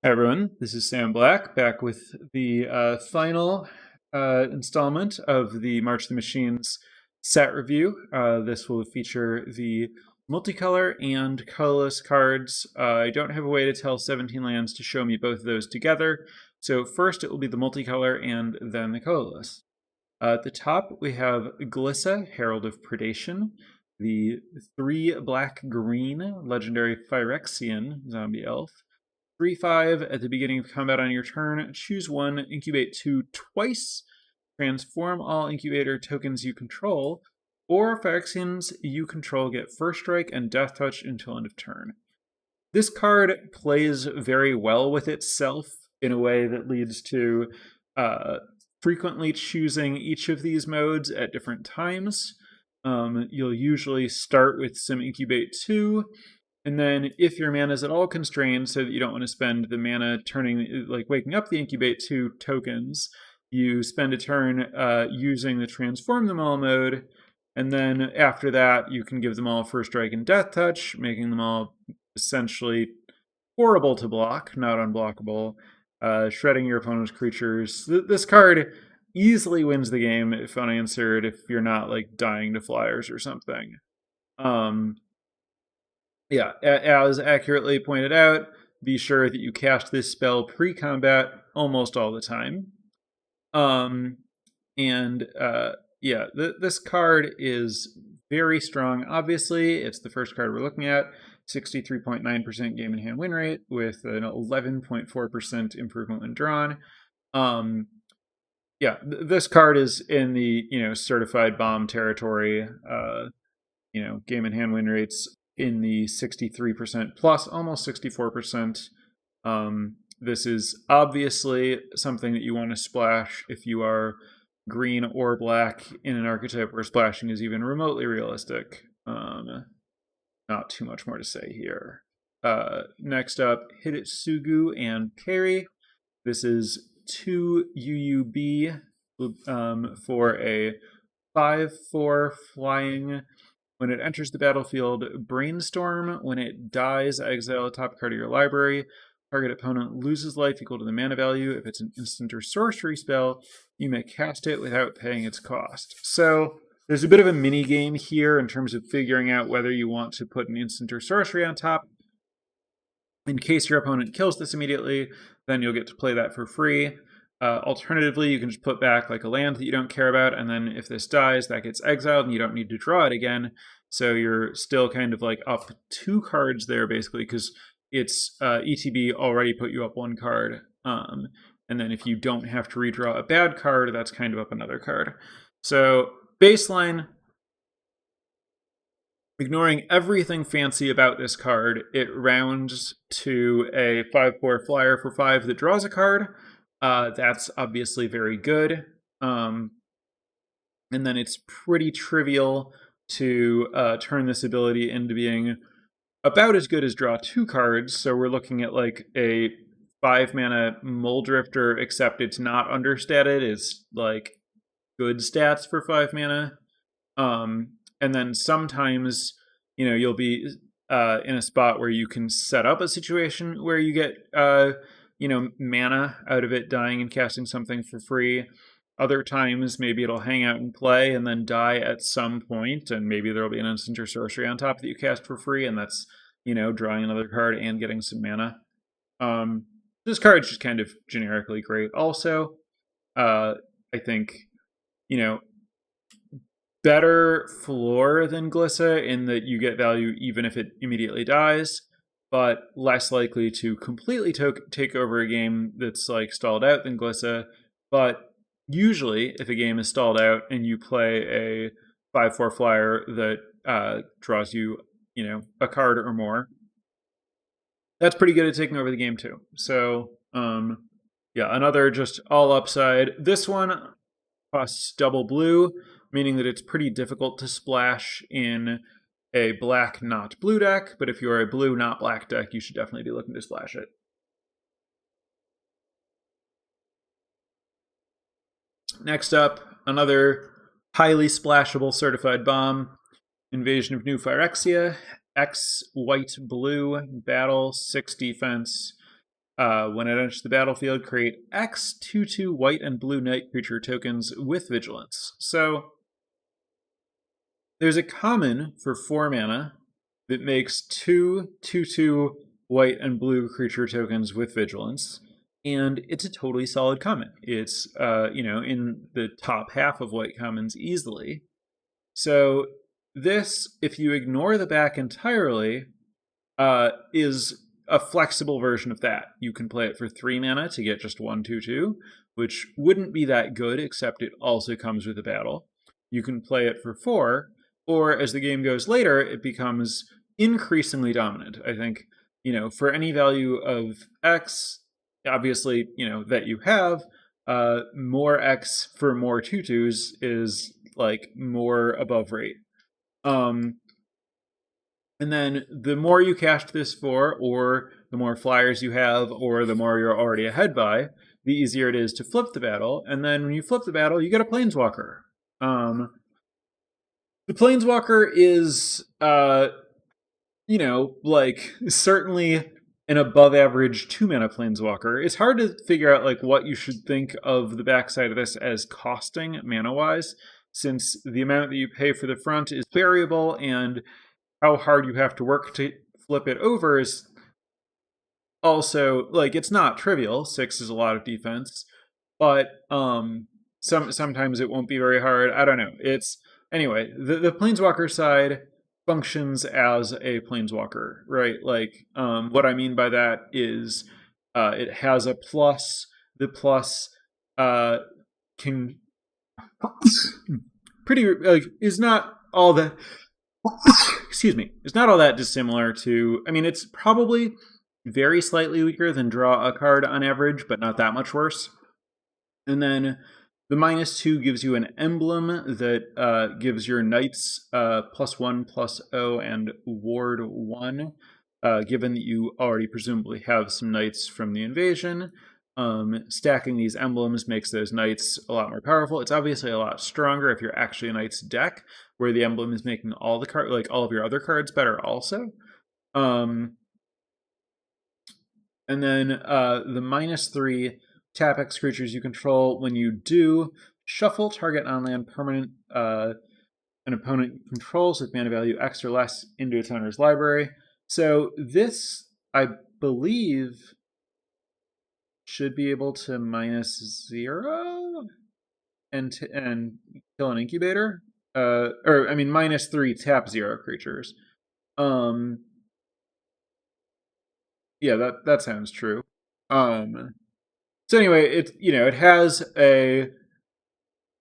Hi everyone, this is Sam Black, back with the final installment of the March of the Machines set review. This will feature the multicolor and colorless cards. I don't have a way to tell 17 lands to show me both of those together, so first it will be the multicolor and then the colorless. At the top we have Glissa, Herald of Predation, the 3 black-green legendary Phyrexian zombie elf. 3/5 at the beginning of combat on your turn. Choose one, incubate 2 twice. Transform all incubator tokens you control, or Phyrexians you control get First Strike and Death Touch until end of turn. This card plays very well with itself in a way that leads to frequently choosing each of these modes at different times. You'll usually start with some incubate 2, and then if your mana is at all constrained so that you don't want to spend the mana waking up the incubate 2 tokens, you spend a turn using the transform them all mode, and then after that you can give them all First Strike and Death Touch, making them all essentially horrible to block, not unblockable, shredding your opponent's creatures. This card easily wins the game if unanswered, if you're not like dying to flyers or something. Yeah, as accurately pointed out, be sure that you cast this spell pre-combat almost all the time. This card is very strong. Obviously, it's the first card we're looking at. 63.9% game in hand win rate with an 11.4% improvement when drawn. This card is in the certified bomb territory. Game in hand win rates in the 63% plus, almost 64%. This is obviously something that you want to splash if you are green or black in an archetype where splashing is even remotely realistic. Not too much more to say here. Next up, hit it Sugu and Carrie. This is 2 UUB for a 5/4 flying. When it enters the battlefield, brainstorm. When it dies, exile a top card of your library. Target opponent loses life equal to the mana value. If it's an instant or sorcery spell, you may cast it without paying its cost. So there's a bit of a mini game here in terms of figuring out whether you want to put an instant or sorcery on top. In case your opponent kills this immediately, then you'll get to play that for free. Alternatively, you can just put back like a land that you don't care about, and then if this dies, that gets exiled and you don't need to draw it again. So you're still kind of like up 2 cards there, basically, because it's ETB already put you up 1 card. And then if you don't have to redraw a bad card, that's kind of up another card. So baseline, ignoring everything fancy about this card, it rounds to a 5/4 flyer for 5 that draws a card. That's obviously very good. And then it's pretty trivial to turn this ability into being about as good as draw 2 cards. So we're looking at like a 5 mana Mole Drifter, except it's not understated. It's like good stats for 5 mana. And then sometimes, you'll be in a spot where you can set up a situation where you get mana out of it dying and casting something for free. Other times, maybe it'll hang out and play and then die at some point, and maybe there'll be an instant or sorcery on top that you cast for free, and that's, drawing another card and getting some mana. This card's just kind of generically great. Also, I think, better floor than Glissa in that you get value even if it immediately dies, but less likely to completely take over a game that's like stalled out than Glissa. But usually, if a game is stalled out and you play a 5/4 flyer that draws you, a card or more, that's pretty good at taking over the game too. So, another just all upside. This one costs double blue, meaning that it's pretty difficult to splash in a black, not blue deck, but if you're a blue, not black deck, you should definitely be looking to splash it. Next up, another highly splashable certified bomb, Invasion of New Phyrexia, X white blue, battle, 6 defense. When it enters the battlefield, create X 2/2 white and blue knight creature tokens with vigilance. So there's a common for 4 mana that makes 2/2 white and blue creature tokens with vigilance, and it's a totally solid common. It's in the top half of white commons easily. So this, if you ignore the back entirely, is a flexible version of that. You can play it for 3 mana to get just 1/2/2, which wouldn't be that good, except it also comes with a battle. You can play it for 4, or as the game goes later, it becomes increasingly dominant. I think, for any value of X, obviously, that you have, more X for more 2/2s is like more above rate. And then the more you cast this for, or the more flyers you have, or the more you're already ahead by, the easier it is to flip the battle. And then when you flip the battle, you get a Planeswalker. The Planeswalker is, certainly an above average 2-mana Planeswalker. It's hard to figure out what you should think of the backside of this as costing mana-wise, since the amount that you pay for the front is variable, and how hard you have to work to flip it over is also, it's not trivial. 6 is a lot of defense, but sometimes it won't be very hard. I don't know. Anyway, the Planeswalker side functions as a Planeswalker, right? What I mean by that is it has a plus. The plus can is not all that excuse me, it's not all that dissimilar to, it's probably very slightly weaker than draw a card on average, but not that much worse. And then the -2 gives you an emblem that gives your knights +1/+0 and ward 1, given that you already presumably have some knights from the invasion. Stacking these emblems makes those knights a lot more powerful. It's obviously a lot stronger if you're actually a knight's deck, where the emblem is making all the all of your other cards better also. And then the -3, tap X creatures you control. When you do, shuffle target on-land permanent an opponent controls with mana value X or less into its owner's library. So this, I believe, should be able to -0 and kill an incubator. -3 tap 0 creatures. Yeah, that sounds true. So anyway, it has a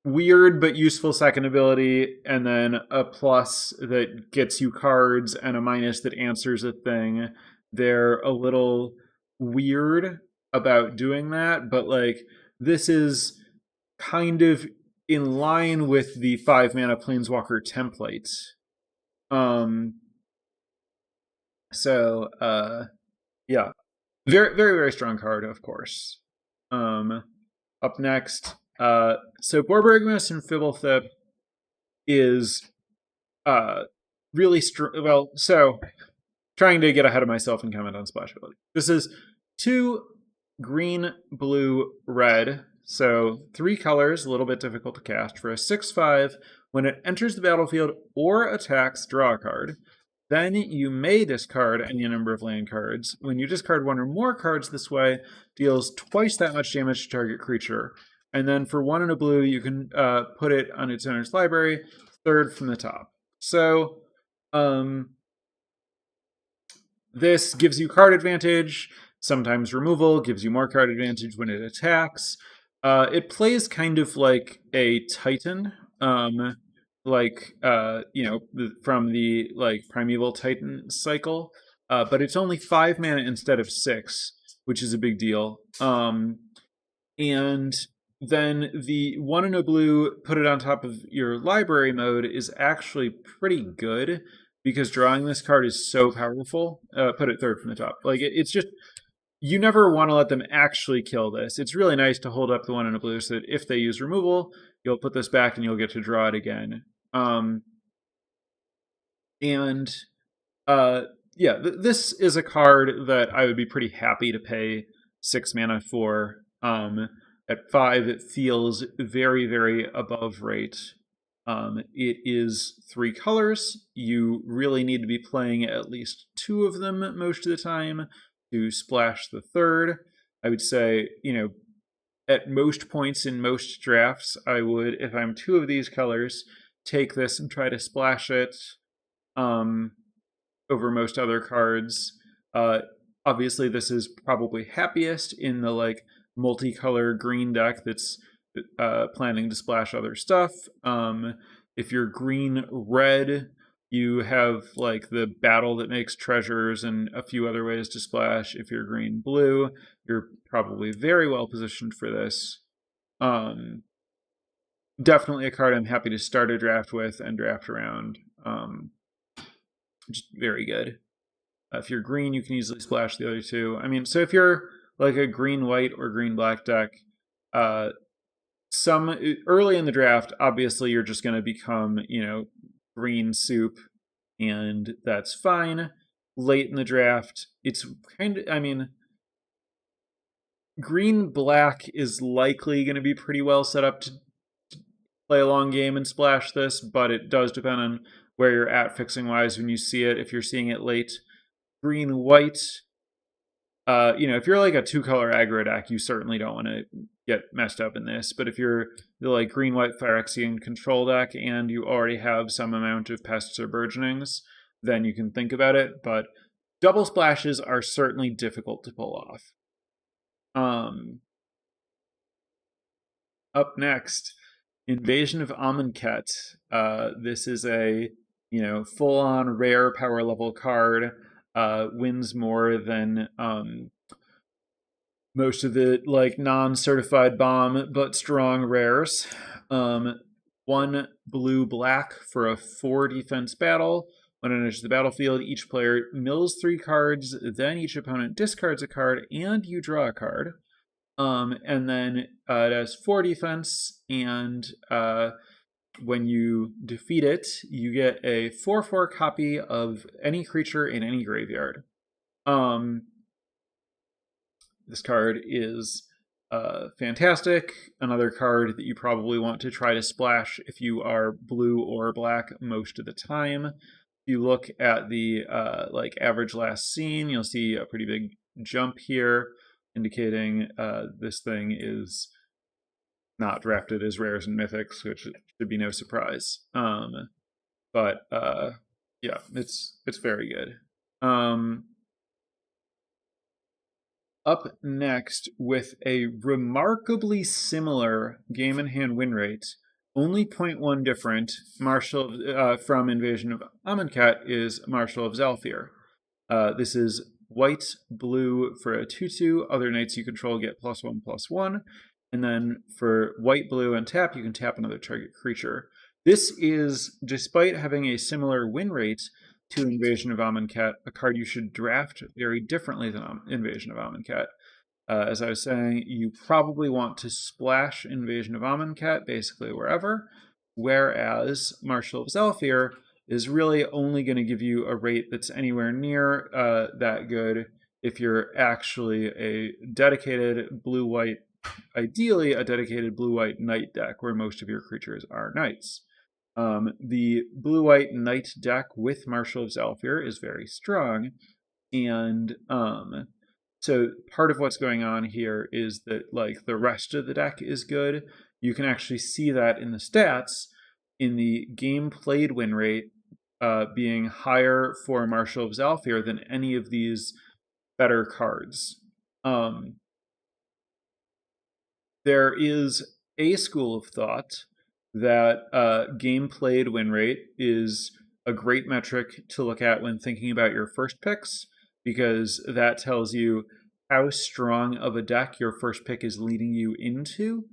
weird but useful second ability, and then a plus that gets you cards, and a minus that answers a thing. They're a little weird about doing that, but this is kind of in line with the 5-mana Planeswalker template. Yeah. Very, very, very strong card, of course. Up next, so Borberg and Fibblethip is really strong. Well, so trying to get ahead of myself and comment on splash ability. This is 2 green, blue, red. So 3 colors, a little bit difficult to cast. For a 6/5, when it enters the battlefield or attacks, draw a card. Then you may discard any number of land cards. When you discard 1 or more cards this way, deals twice that much damage to target creature. And then for 1 and a blue, you can put it on its owner's library, 3rd from the top. So this gives you card advantage, sometimes removal, gives you more card advantage when it attacks. It plays kind of like a Titan, from the Primeval Titan cycle, but it's only 5 mana instead of 6, which is a big deal. And then the 1 and a blue, put it on top of your library mode, is actually pretty good, because drawing this card is so powerful. Put it 3rd from the top. It's just, you never want to let them actually kill this. It's really nice to hold up the 1 and a blue so that if they use removal, you'll put this back and you'll get to draw it again. This is a card that I would be pretty happy to pay 6 mana for. At 5, it feels very, very above rate. It is 3 colors. You really need to be playing at least 2 of them most of the time to splash the third. I would say, at most points in most drafts, I would, if I'm 2 of these colors, take this and try to splash it over most other cards. Obviously, this is probably happiest in the multicolor green deck that's planning to splash other stuff. If you're green-red, you have the battle that makes treasures and a few other ways to splash. If you're green-blue, you're probably very well positioned for this. Definitely a card I'm happy to start a draft with and draft around. Just very good. If you're green, you can easily splash the other 2. I mean, so if you're a green-white or green-black deck, some early in the draft, obviously you're just going to become, green soup, and that's fine. Late in the draft, it's green-black is likely going to be pretty well set up to play a long game and splash this, but it does depend on where you're at fixing-wise when you see it. If you're seeing it late, green-white, if you're a 2-color aggro deck, you certainly don't want to get messed up in this. But if you're the green-white Phyrexian control deck and you already have some amount of pests or burgeonings, then you can think about it. But double splashes are certainly difficult to pull off. Up next, Invasion of Amonkhet. This is a full-on rare power level card. Wins more than most of the non-certified bomb but strong rares. 1 blue-black for a 4 defense battle. When it enters the battlefield, each player mills 3 cards, then each opponent discards a card, and you draw a card. And then it has 4 defense, and when you defeat it, you get a 4/4 copy of any creature in any graveyard. This card is fantastic. Another card that you probably want to try to splash if you are blue or black most of the time. If you look at the average last seen, you'll see a pretty big jump here, indicating this thing is not drafted as rares and mythics, which should be no surprise. But yeah, it's very good. Up next, with a remarkably similar game in hand win rate, only 0.1 different, from Invasion of Amonkhet is Marshal of Zhalfir. This is white-blue for a 2/2. Other knights you control get +1/+1. And then for white-blue and tap, you can tap another target creature. This is, despite having a similar win rate to Invasion of Amonkhet, a card you should draft very differently than Invasion of Amonkhet. As I was saying, you probably want to splash Invasion of Amonkhet basically wherever, whereas Marshal of Zhalfir is really only going to give you a rate that's anywhere near that good if you're actually a dedicated blue-white, ideally a dedicated blue-white knight deck where most of your creatures are knights. The blue-white knight deck with Marshal of Zhalfir is very strong, and so part of what's going on here is that the rest of the deck is good. You can actually see that in the stats, in the game played win rate being higher for Marshal of Zhalfir than any of these better cards. There is a school of thought that game played win rate is a great metric to look at when thinking about your first picks, because that tells you how strong of a deck your first pick is leading you into.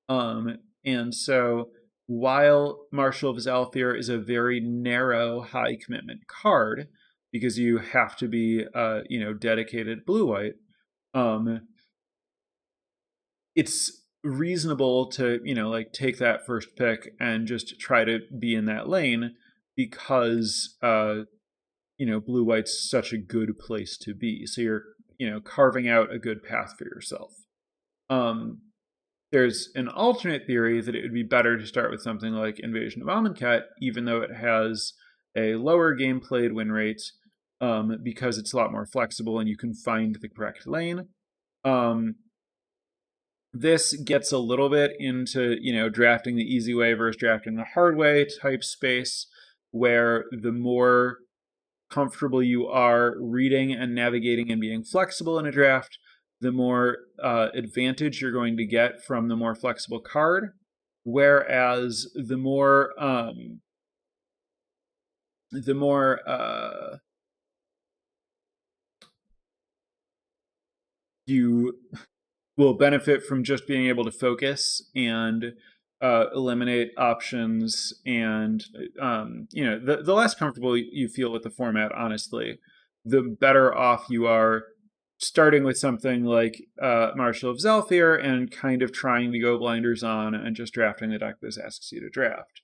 And so while Marshal of Zhalfir is a very narrow high commitment card, because you have to be dedicated blue-white, it's reasonable to take that first pick and just try to be in that lane, because blue-white's such a good place to be. So you're carving out a good path for yourself. There's an alternate theory that it would be better to start with something like Invasion of Amonkhet, even though it has a lower game played win rate, because it's a lot more flexible and you can find the correct lane. This gets a little bit into, drafting the easy way versus drafting the hard way type space, where the more comfortable you are reading and navigating and being flexible in a draft, the more advantage you're going to get from the more flexible card. Whereas the more you will benefit from just being able to focus and eliminate options, and the less comfortable you feel with the format, honestly, the better off you are starting with something like Marshal of Zhalfir and kind of trying to go blinders on and just drafting the deck that asks you to draft.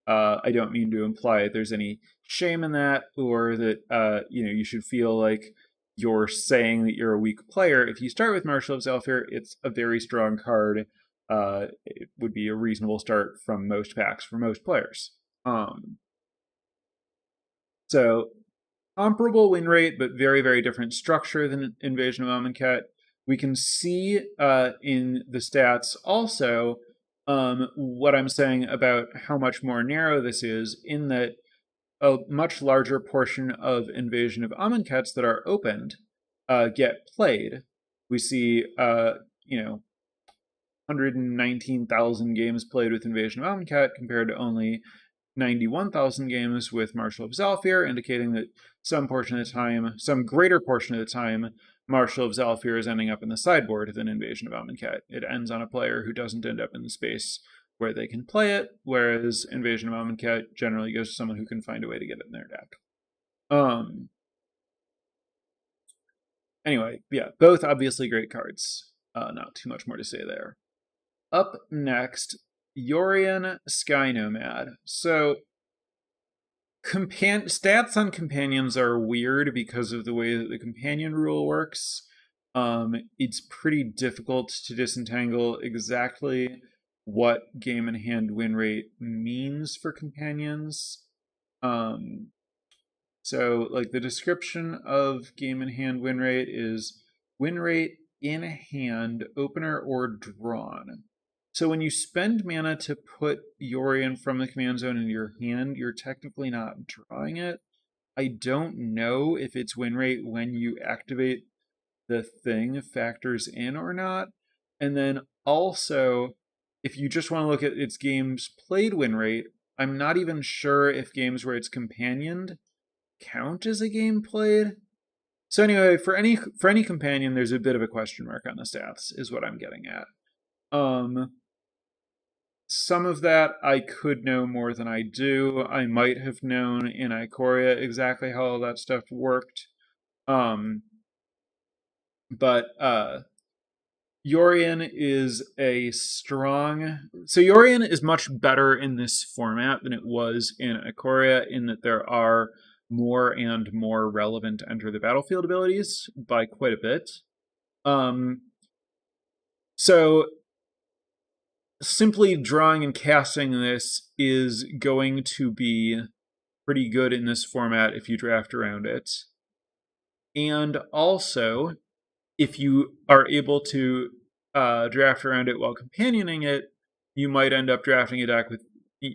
I don't mean to imply there's any shame in that, or that you should feel like you're saying that you're a weak player. If you start with Marshal of Zhalfir, it's a very strong card. It would be a reasonable start from most packs for most players. So comparable win rate, but very, very different structure than Invasion of Amonkhet. We can see in the stats also what I'm saying about how much more narrow this is, in that a much larger portion of Invasion of Amonkhets that are opened get played. We see, 119,000 games played with Invasion of Amonkhet compared to only 91,000 games with Marshal of Zhalfir, indicating that some greater portion of the time, Marshal of Zhalfir is ending up in the sideboard than Invasion of Amonkhet. It ends on a player who doesn't end up in the space where they can play it, whereas Invasion of Amonkhet generally goes to someone who can find a way to get it in their deck. Anyway, yeah, both obviously great cards. Not too much more to say there. Up next, Yorian Sky Nomad. So, stats on companions are weird because of the way that the companion rule works. It's pretty difficult to disentangle exactly what game in hand win rate means for companions. So, the description of game in hand win rate is win rate in hand, opener, or drawn. So when you spend mana to put Yorian from the command zone into your hand, you're technically not drawing it. I don't know if its win rate when you activate the thing factors in or not. And then also, if you just want to look at its games played win rate, I'm not even sure if games where it's companioned count as a game played. So anyway, for any companion, there's a bit of a question mark on the stats, is what I'm getting at. Some of that I could know more than I do. I might have known in Ikoria exactly how all that stuff worked. But Yorian is Yorian is much better in this format than it was in Ikoria, in that there are more and more relevant enter the battlefield abilities by quite a bit. So simply drawing and casting this is going to be pretty good in this format if you draft around it. And also, if you are able to draft around it while companioning it, you might end up drafting a deck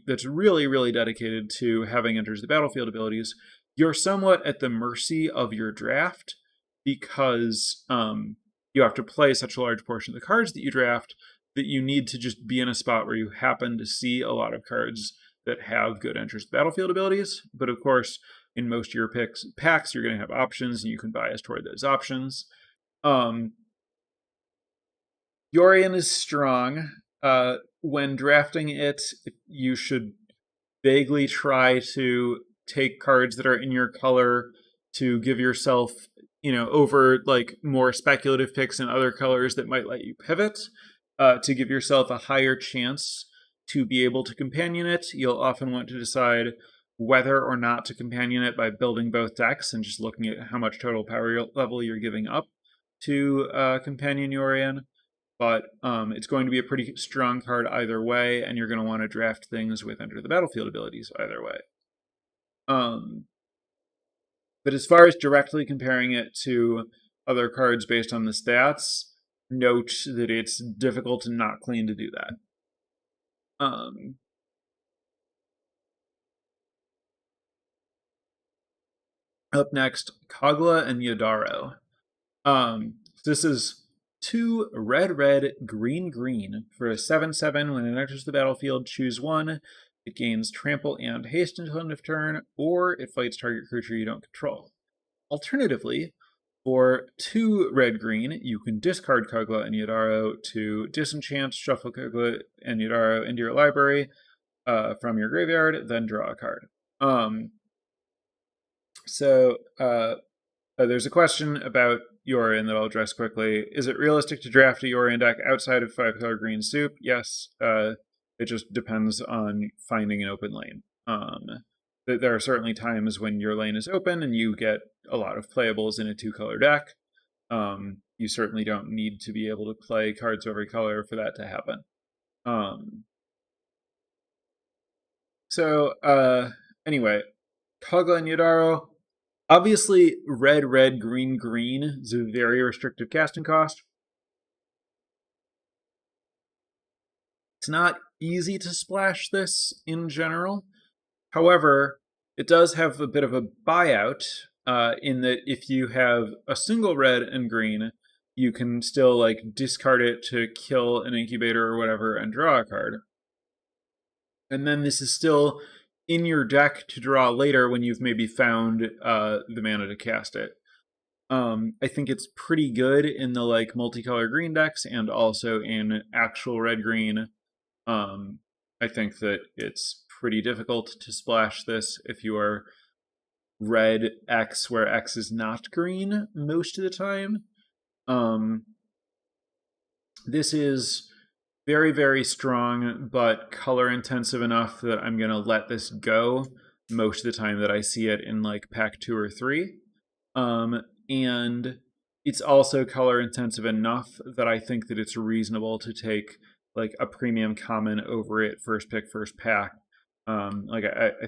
that's really, really dedicated to having enters the battlefield abilities. You're somewhat at the mercy of your draft, because you have to play such a large portion of the cards that you draft that you need to just be in a spot where you happen to see a lot of cards that have good enters the battlefield abilities. But of course, in most of your packs, you're going to have options, and you can bias toward those options. Yorian is strong. When drafting it, you should vaguely try to take cards that are in your color to give yourself, over more speculative picks in other colors that might let you pivot, to give yourself a higher chance to be able to companion it. You'll often want to decide whether or not to companion it by building both decks and just looking at how much total power level you're giving up. to Companion Yorian, but it's going to be a pretty strong card either way, and you're going to want to draft things with Enter the Battlefield abilities either way. But as far as directly comparing it to other cards based on the stats, note that it's difficult and not clean to do that. Up next, Kagla and Yadaro. This is 2 red, green for a 7/7. When it enters the battlefield, choose 1. It gains trample and haste until end of turn, or it fights target creature you don't control. Alternatively, for 2 red-green, you can discard Kagla and Yadaro to disenchant, shuffle Kagla and Yadaro into your library from your graveyard, then draw a card. There's a question about Yorian that I'll address quickly. Is it realistic to draft a Yorian deck outside of 5-color green soup? Yes. It just depends on finding an open lane. There are certainly times when your lane is open and you get a lot of playables in a 2-color deck. You certainly don't need to be able to play cards of every color for that to happen. Anyway, Kagla and Yadaro. Obviously, red, green is a very restrictive casting cost. It's not easy to splash this in general. However, it does have a bit of a buyout in that if you have a single red and green, you can still discard it to kill an incubator or whatever and draw a card. And then this is still in your deck to draw later when you've maybe found the mana to cast it. I think it's pretty good in the multicolor green decks and also in actual red-green. I think that it's pretty difficult to splash this if you are red X where X is not green most of the time. This is very, very strong, but color intensive enough that I'm going to let this go most of the time that I see it in pack 2 or 3. And it's also color intensive enough that I think that it's reasonable to take a premium common over it first pick, first pack. I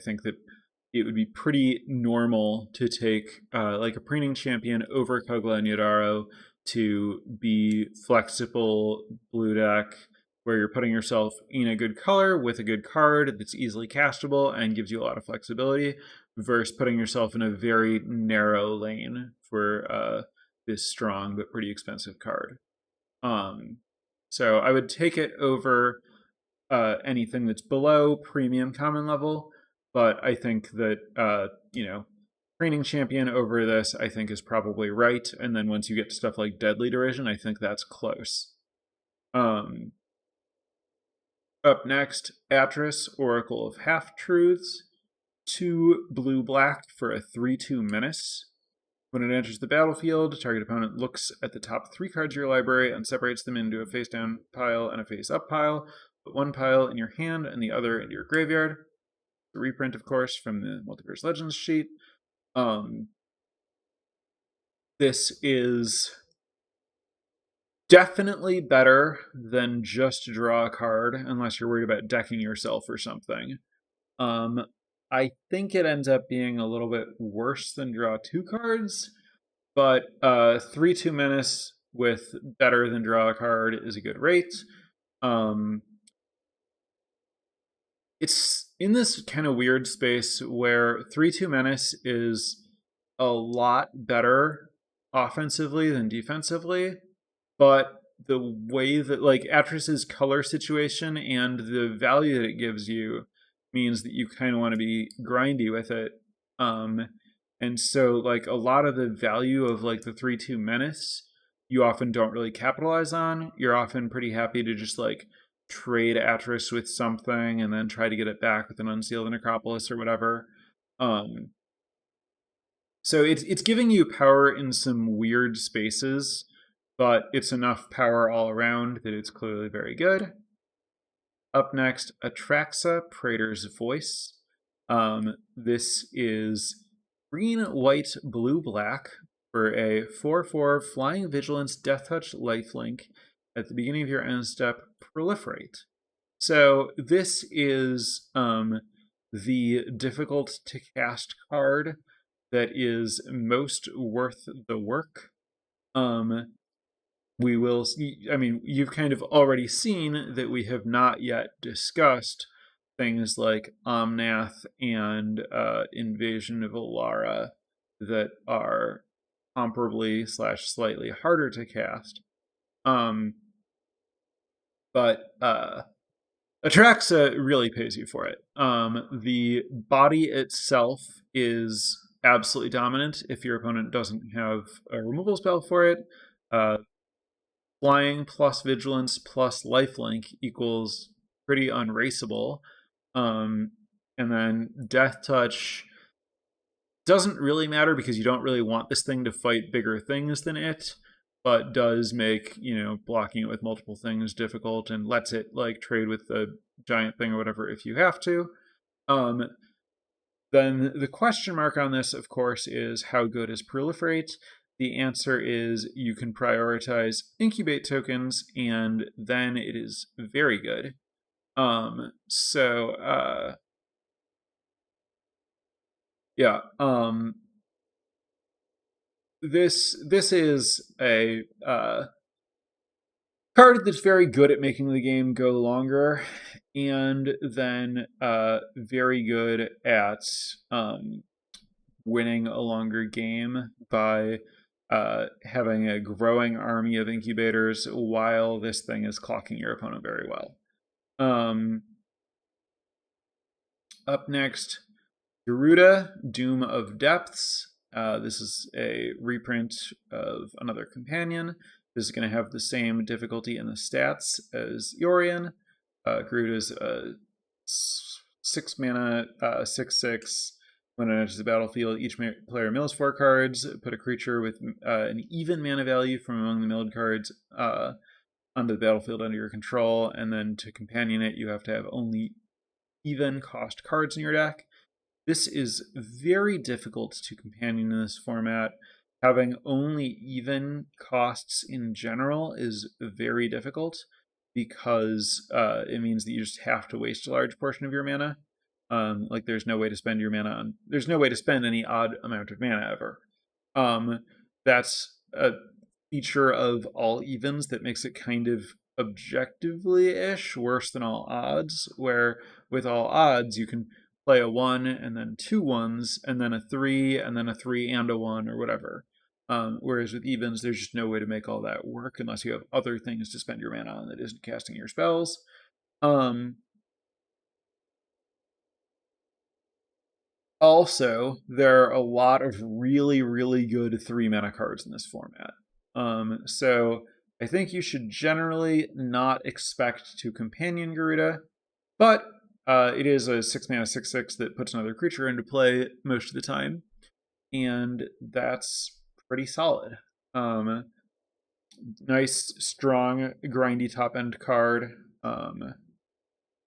think that it would be pretty normal to take a preening champion over Kagla and Yadaro to be flexible blue deck where you're putting yourself in a good color with a good card that's easily castable and gives you a lot of flexibility versus putting yourself in a very narrow lane for this strong but pretty expensive card. So I would take it over anything that's below premium common level, but I think that, Training Champion over this, I think, is probably right. And then once you get to stuff like Deadly Derision, I think that's close. Up next, Atris, Oracle of Half-Truths. 2 blue-black for a 3/2 menace. When it enters the battlefield, target opponent looks at the top 3 cards of your library and separates them into a face-down pile and a face-up pile. Put 1 pile in your hand and the other into your graveyard. The reprint, of course, from the Multiverse Legends sheet. This is definitely better than just draw a card, unless you're worried about decking yourself or something. I think it ends up being a little bit worse than draw 2 cards, but 3/2 menace with better than draw a card is a good rate. It's in this kind of weird space where 3/2 menace is a lot better offensively than defensively, but the way that Atris's color situation and the value that it gives you means that you kind of want to be grindy with it. And so a lot of the value of the 3/2 menace you often don't really capitalize on. You're often pretty happy to just trade Atris with something and then try to get it back with an Unseal the Necropolis or whatever. So it's giving you power in some weird spaces, but it's enough power all around that it's clearly very good. Up next, Atraxa Prater's Voice. This is green, white, blue, black for a 4/4 Flying Vigilance Death Touch lifelink at the beginning of your end step, proliferate. So this is the difficult to cast card that is most worth the work. We will see, I mean, you've kind of already seen that we have not yet discussed things like Omnath and Invasion of Alara that are comparably / slightly harder to cast. But Atraxa really pays you for it. The body itself is absolutely dominant if your opponent doesn't have a removal spell for it. Flying plus vigilance plus lifelink equals pretty unraceable. And then death touch doesn't really matter because you don't really want this thing to fight bigger things than it, but does make, blocking it with multiple things difficult and lets it like trade with the giant thing or whatever if you have to. Then the question mark on this, of course, is how good is proliferate? The answer is you can prioritize incubate tokens, and then it is very good. This is a card that's very good at making the game go longer, and then very good at winning a longer game by having a growing army of incubators while this thing is clocking your opponent very well. Up next, Garuda, Doom of Depths. This is a reprint of another companion. This is going to have the same difficulty in the stats as Yorian. Garuda is a 6 mana, 6/6. When it enters the battlefield, each player mills 4 cards. Put a creature with an even mana value from among the milled cards onto the battlefield under your control, and then to companion it, you have to have only even cost cards in your deck. This is very difficult to companion in this format. Having only even costs in general is very difficult because it means that you just have to waste a large portion of your mana. Like there's no way to spend your mana on. There's no way to spend any odd amount of mana ever. That's a feature of all evens that makes it kind of objectively-ish worse than all odds, where with all odds you can play a 1 and then 2 1s and then a 3 and then a 3 and a 1 or whatever. Whereas with evens, there's just no way to make all that work unless you have other things to spend your mana on that isn't casting your spells. Also, there are a lot of really, really good 3 mana cards in this format. So I think you should generally not expect to companion Garuda, but it is a 6 mana 6/6 that puts another creature into play most of the time, and that's pretty solid. Nice, strong, grindy top end card.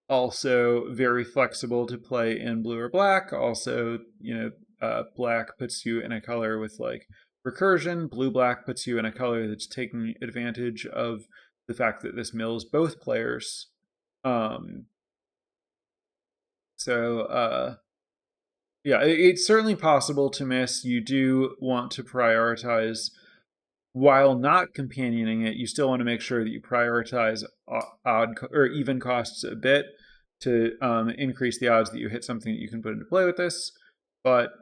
Also very flexible to play in blue or black. Also, black puts you in a color with like recursion. Blue-black puts you in a color that's taking advantage of the fact that this mills both players. It's certainly possible to miss. You do want to prioritize, while not companioning it, you still want to make sure that you prioritize odd or even costs a bit to increase the odds that you hit something that you can put into play with this. But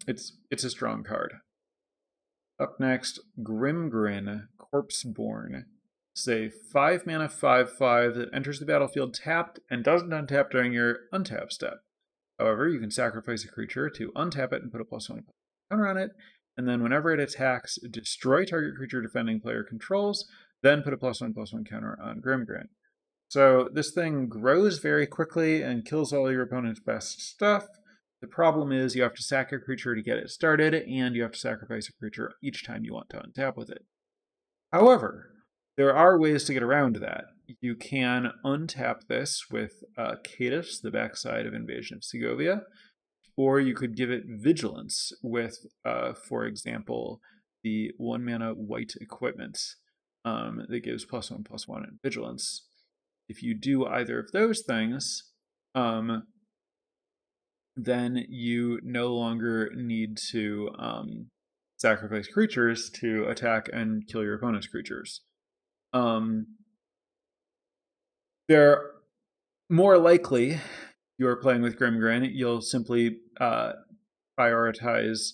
it's a strong card. Up next, Grimgrin, Corpseborn. It's a 5 mana 5/5 that enters the battlefield tapped and doesn't untap during your untap step. However, you can sacrifice a creature to untap it and put a +1 counter on it, and then whenever it attacks, destroy target creature defending player controls, then put a +1/+1 counter on Grimgrin. So this thing grows very quickly and kills all your opponent's best stuff. The problem is you have to sack a creature to get it started, and you have to sacrifice a creature each time you want to untap with it. However, there are ways to get around that. You can untap this with Cadus, the backside of Invasion of Segovia, or you could give it Vigilance with, for example, the 1 mana white equipment that gives +1/+1 and vigilance. If you do either of those things, then you no longer need to sacrifice creatures to attack and kill your opponent's creatures. They're more likely, you're playing with Granite, you'll simply prioritize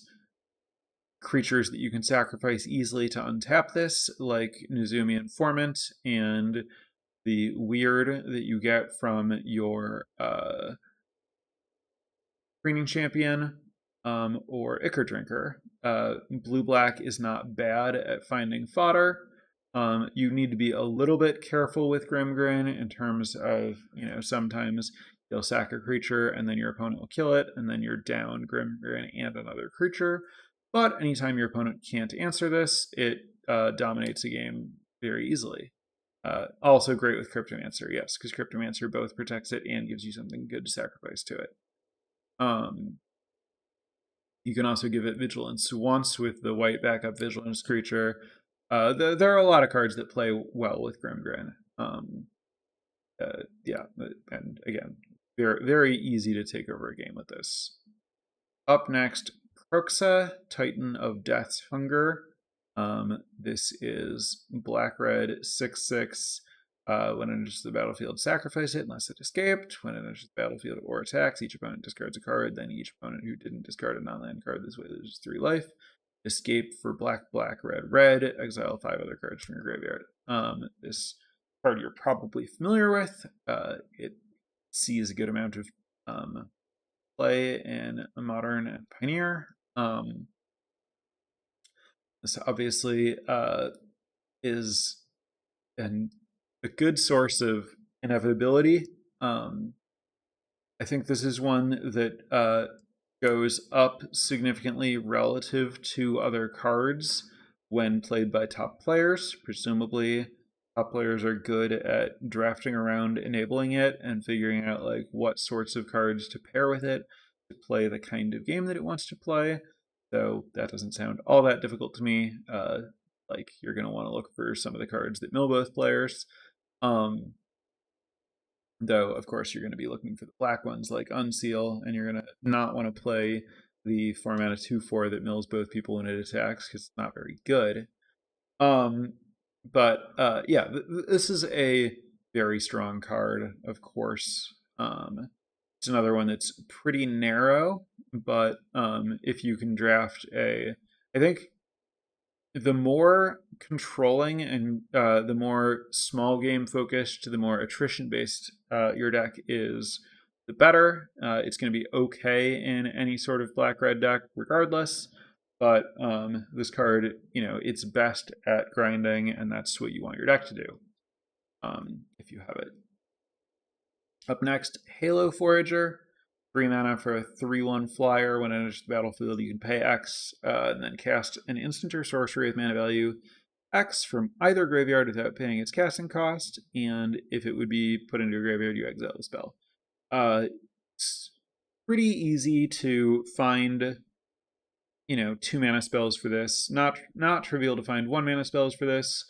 creatures that you can sacrifice easily to untap this, like Nuzumi Informant and the weird that you get from your Screening Champion or Ichor Drinker. Blue-black is not bad at finding fodder. You need to be a little bit careful with Grimgrin in terms of, sometimes you'll sack a creature and then your opponent will kill it, and then you're down Grimgrin and another creature. But anytime your opponent can't answer this, it dominates a game very easily. Also great with Cryptomancer, yes, because Cryptomancer both protects it and gives you something good to sacrifice to it. You can also give it Vigilance once with the white backup Vigilance creature. There are a lot of cards that play well with Grimgrin. And again, they're very easy to take over a game with this. Up next, Perksa, Titan of Death's Hunger. This is black-red 6/6. When it enters the battlefield, sacrifice it unless it escaped. When it enters the battlefield or attacks, each opponent discards a card. Then each opponent who didn't discard a non-land card this way loses 3 life. Escape for black, red. Exile 5 other cards from your graveyard. This card you're probably familiar with. It sees a good amount of play in Modern and Pioneer. This obviously is a good source of inevitability. I think this is one that goes up significantly relative to other cards when played by top players. Presumably, top players are good at drafting around enabling it and figuring out what sorts of cards to pair with it to play the kind of game that it wants to play. So that doesn't sound all that difficult to me. You're going to want to look for some of the cards that mill both players. Though, of course, you're going to be looking for the black ones like Unseal, and you're going to not want to play the 4 mana 2/4 that mills both people when it attacks because it's not very good. This is a very strong card, of course. It's another one that's pretty narrow, but if you can draft I think the more controlling and the more small game focused, the more attrition based your deck is, the better. It's going to be okay in any sort of black-red deck regardless, but this card, it's best at grinding, and that's what you want your deck to do if you have it. Up next, Halo Forager. 3 mana for a 3/1 flyer. When it enters the battlefield, you can pay X and then cast an instant or sorcery with mana value X from either graveyard without paying its casting cost, and if it would be put into your graveyard, you exile the spell. It's pretty easy to find 2 mana spells for this. Not trivial to find 1 mana spells for this.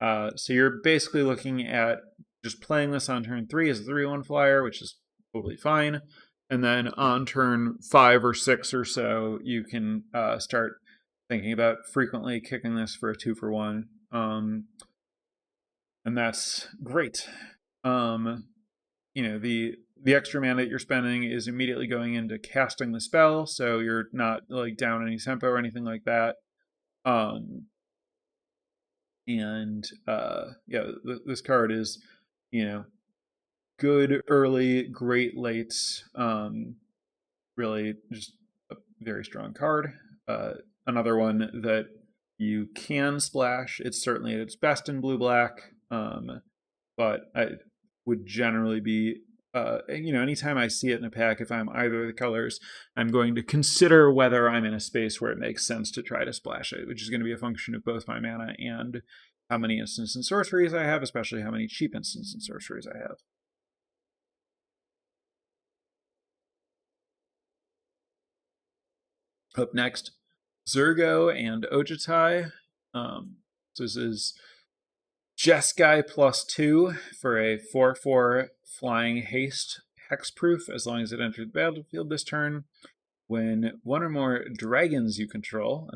So you're basically looking at just playing this on turn 3 as a 3/1 flyer, which is totally fine. And then on turn 5 or 6 or so, you can start thinking about frequently kicking this for a 2-for-1. And that's great. The extra mana that you're spending is immediately going into casting the spell, so you're not down any tempo or anything like that. This card is, good early, great late. Really just a very strong card. Another one that you can splash. It's certainly at its best in blue-black, but I would generally be, anytime I see it in a pack, if I'm either of the colors, I'm going to consider whether I'm in a space where it makes sense to try to splash it, which is going to be a function of both my mana and how many instants and sorceries I have, especially how many cheap instants and sorceries I have. Up next, Zirgo and Ojitai. So this is Jeskai +2 for a 4/4 flying haste hexproof as long as it enters the battlefield this turn. When one or more dragons you control,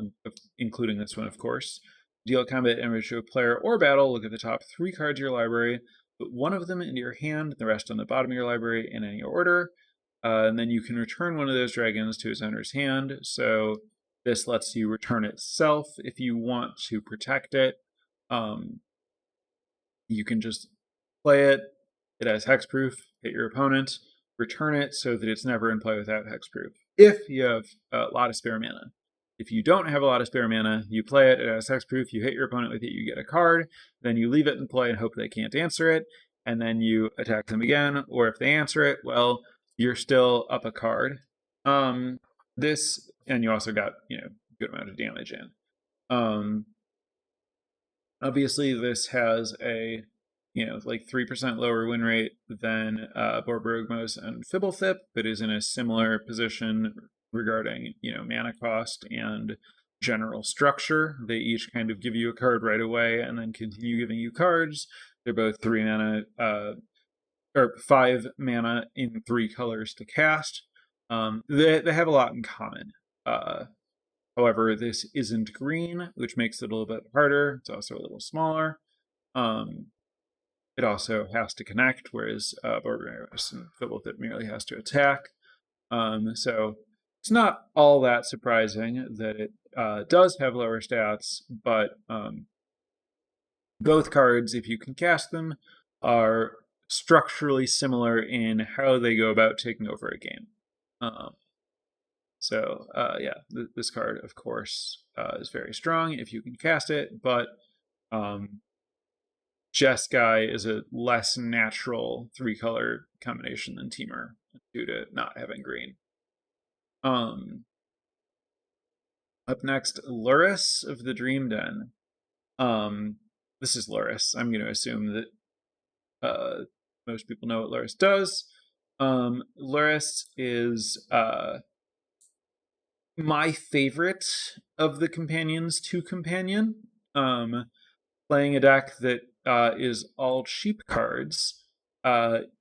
including this one of course, deal combat damage to a player or battle, look at the top 3 cards of your library, put one of them into your hand, the rest on the bottom of your library in any order, and then you can return one of those dragons to its owner's hand. So this lets you return itself if you want to protect it. You can just play it. It has hexproof, hit your opponent, return it so that it's never in play without hexproof. If you have a lot of spare mana. If you don't have a lot of spare mana, you play it, it has hexproof, you hit your opponent with it, you get a card, then you leave it in play and hope they can't answer it, and then you attack them again, or if they answer it, well, you're still up a card. This, and you also got, good amount of damage in. Obviously, this has a, like 3% lower win rate than Borberg and Fibblethip, but is in a similar position regarding, mana cost and general structure. They each kind of give you a card right away and then continue giving you cards. They're both 3 mana, or 5 mana in 3 colors to cast. They have a lot in common. However, this isn't green, which makes it a little bit harder. It's also a little smaller. It also has to connect, whereas Borberg and Fibblethip merely has to attack. So it's not all that surprising that it does have lower stats, but both cards, if you can cast them, are structurally similar in how they go about taking over a game. This card, of course, is very strong if you can cast it, but Jeskai is a less natural 3-color combination than Temur due to not having green. Up next, Lurrus of the Dream Den. This is Lurrus. I'm going to assume that most people know what Lurrus does. Lurrus is my favorite of the companions to companion. Playing a deck that is all cheap cards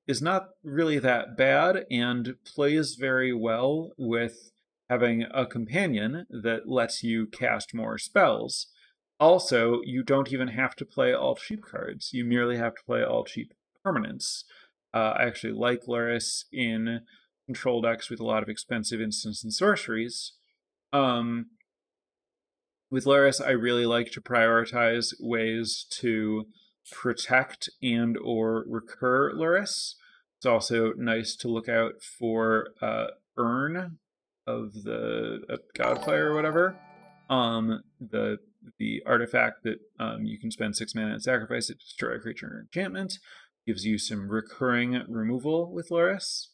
is not really that bad and plays very well with having a companion that lets you cast more spells. Also, you don't even have to play all cheap cards. You merely have to play all cheap permanents. I actually like Lurrus in control decks with a lot of expensive instants and sorceries. With Lurrus, I really like to prioritize ways to protect and or recur Lurrus. It's also nice to look out for Urn of the Godfire or whatever. The artifact that you can spend 6 mana and sacrifice it to destroy a creature or enchantment gives you some recurring removal with Lurrus.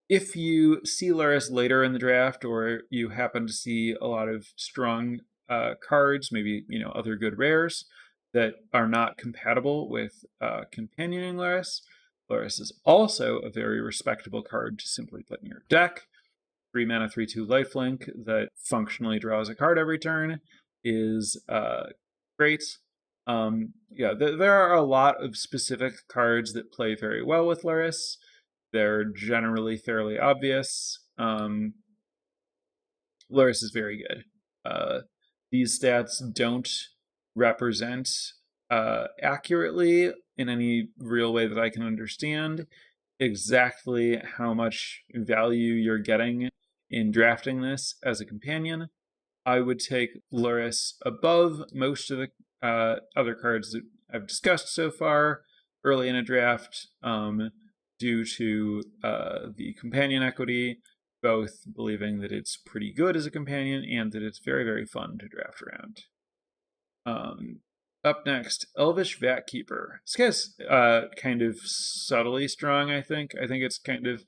If you see Lurrus later in the draft, or you happen to see a lot of strong cards, maybe other good rares that are not compatible with companioning Lurrus, Lurrus is also a very respectable card to simply put in your deck. 3 mana, 3/2 lifelink that functionally draws a card every turn is great. There are a lot of specific cards that play very well with Lurrus. They're generally fairly obvious. Lurrus is very good. These stats don't represent accurately in any real way that I can understand exactly how much value you're getting in drafting this as a companion. I would take Lurrus above most of the other cards that I've discussed so far early in a draft, due to the companion equity, both believing that it's pretty good as a companion and that it's very, very fun to draft around. Up next, Elvish Vat Keeper. This guy's kind of subtly strong, I think. I think it's kind of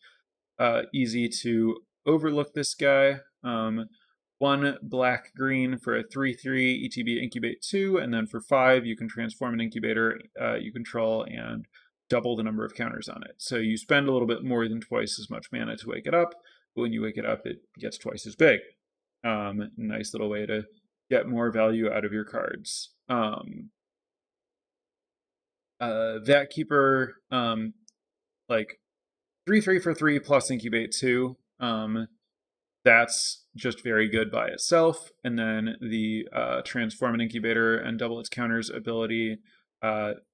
easy to overlook this guy. 1 black-green for a 3/3 ETB Incubate 2, and then for 5 you can transform an incubator you control and double the number of counters on it. So you spend a little bit more than twice as much mana to wake it up, but when you wake it up, it gets twice as big. Nice little way to get more value out of your cards. Vat Keeper, like 3/3 for 3 plus incubate 2. That's just very good by itself. And then the transform and incubator and double its counters ability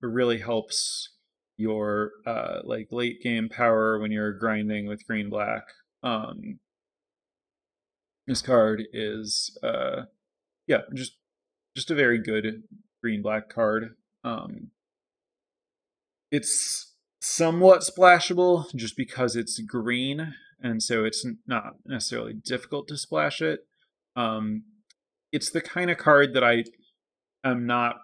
really helps your like late game power when you're grinding with green black. This card is yeah, just a very good green black card. It's somewhat splashable just because it's green, and so it's not necessarily difficult to splash it. It's the kind of card that I am not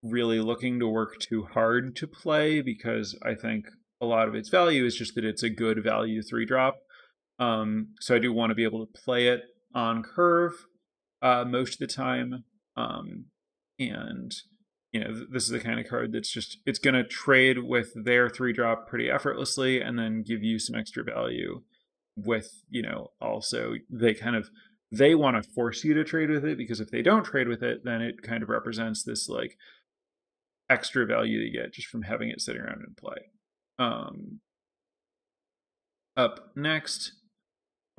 really looking to work too hard to play, because I think a lot of its value is just that it's a good value 3-drop. So I do want to be able to play it on curve most of the time. And you know, this is the kind of card that's just, it's going to trade with their 3-drop pretty effortlessly and then give you some extra value with, you know, also they want to force you to trade with it, because if they don't trade with it, then it kind of represents this like extra value you get just from having it sitting around in play. Up next,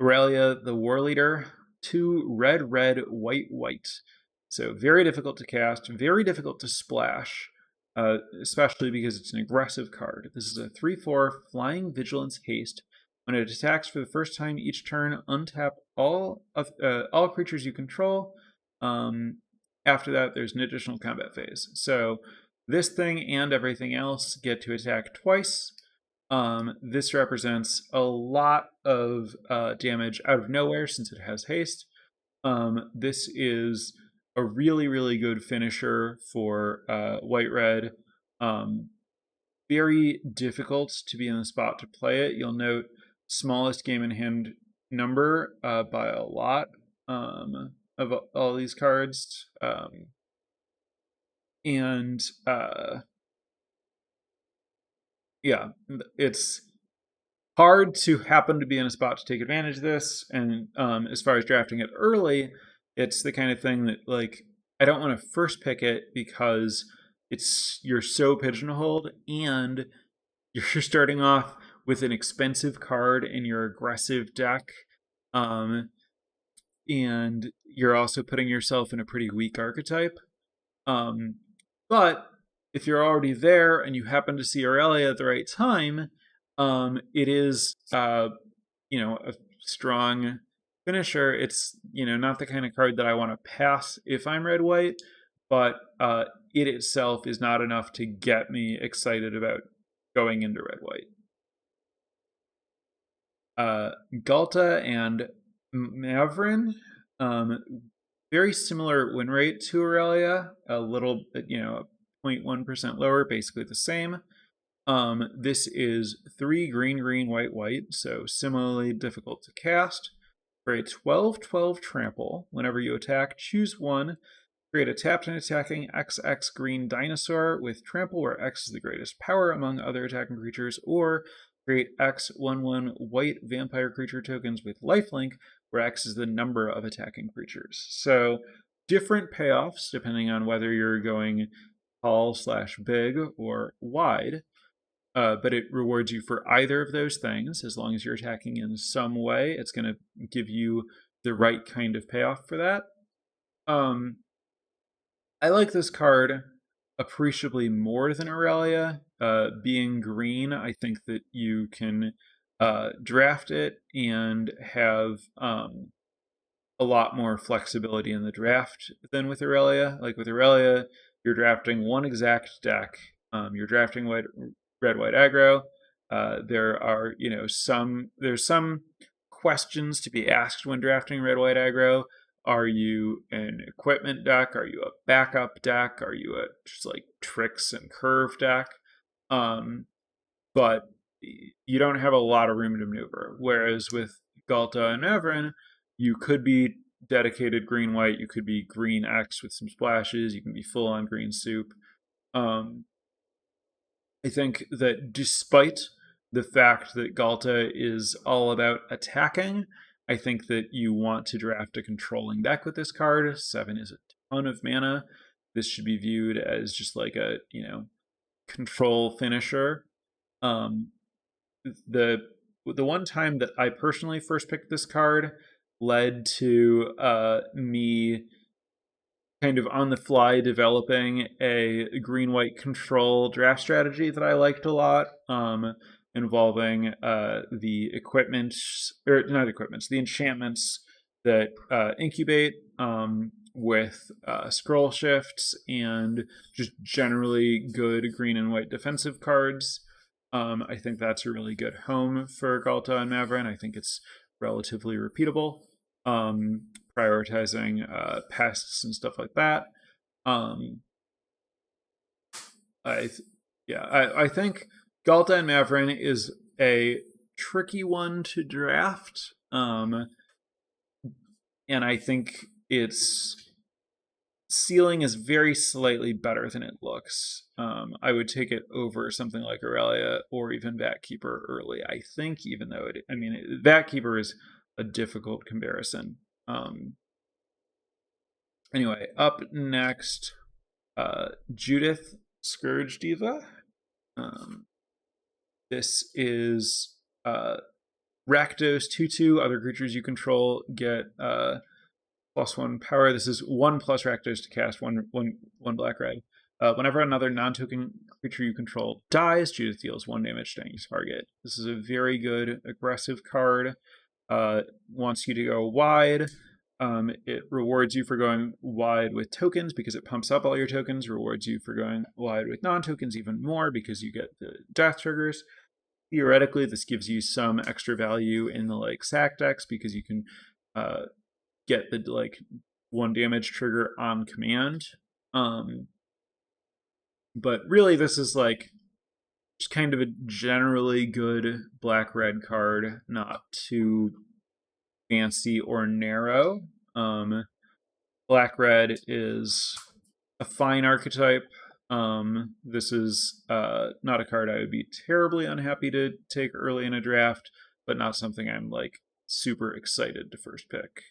Aurelia the War Leader, 2 red, red, white, white. So very difficult to cast, very difficult to splash, especially because it's an aggressive card. This is a 3/4 Flying Vigilance Haste. When it attacks for the first time each turn, untap all creatures you control. After that, there's an additional combat phase. So this thing and everything else get to attack twice. This represents a lot of damage out of nowhere since it has haste. This is a really, really good finisher for white-red. Very difficult to be in the spot to play it. You'll note smallest game in hand number by a lot of all these cards. Yeah, it's hard to happen to be in a spot to take advantage of this. And as far as drafting it early, it's the kind of thing that, like, I don't want to first pick it because you're so pigeonholed, and you're starting off with an expensive card in your aggressive deck, and you're also putting yourself in a pretty weak archetype. But if you're already there and you happen to see Aurelia at the right time, it is you know, a strong finisher. It's, you know, not the kind of card that I want to pass if I'm red-white, but it itself is not enough to get me excited about going into red-white. Galta and Mavrin, very similar win rate to Aurelia, a little, you know, 0.1% lower, basically the same. This is 3 green, green, white, white, so similarly difficult to cast. For a 12/12 trample, whenever you attack, choose one. Create a tapped and attacking XX green dinosaur with trample, where X is the greatest power among other attacking creatures, or create X/1/1 white vampire creature tokens with lifelink, where X is the number of attacking creatures. So different payoffs depending on whether you're going tall/big or wide. But it rewards you for either of those things. As long as you're attacking in some way, it's going to give you the right kind of payoff for that. I like this card appreciably more than Aurelia. Being green, I think that you can draft it and have a lot more flexibility in the draft than with Aurelia. Like with Aurelia, you're drafting one exact deck. You're drafting red-white aggro. There are, you know, there's some questions to be asked when drafting red-white aggro. Are you an equipment deck? Are you a backup deck? Are you a just like tricks and curve deck? But you don't have a lot of room to maneuver. Whereas with Galta and Mavrin, you could be dedicated green-white. You could be green-X with some splashes. You can be full-on green soup. I think that despite the fact that Galta is all about attacking, I think that you want to draft a controlling deck with this card. 7 is a ton of mana. This should be viewed as just like a, control finisher. The one time that I personally first picked this card led to me kind of on the fly developing a green-white control draft strategy that I liked a lot, involving the the enchantments that incubate with scroll shifts and just generally good green and white defensive cards. I think that's a really good home for Galta and Mavrin. I think it's relatively repeatable. Prioritizing pests and stuff like that. I think Galta and Mavrin is a tricky one to draft, and I think its ceiling is very slightly better than it looks. I would take it over something like Aurelia or even Vat Keeper early, I think, even though Vat Keeper is a difficult comparison. Anyway, up next, Judith Scourge Diva. This is Rakdos 2/2. Other creatures you control get +1 power. This is 1 plus Rakdos to cast one black red. Whenever another non-token creature you control dies, Judith deals 1 damage to any target. This is a very good aggressive card. Wants you to go wide. It rewards you for going wide with tokens because it pumps up all your tokens. Rewards you for going wide with non-tokens even more because you get the death triggers. Theoretically, this gives you some extra value in the sack decks because you can get the 1 damage trigger on command. But really, this is just kind of a generally good black-red card, not too fancy or narrow. Black-red is a fine archetype. This is not a card I would be terribly unhappy to take early in a draft, but not something I'm super excited to first pick.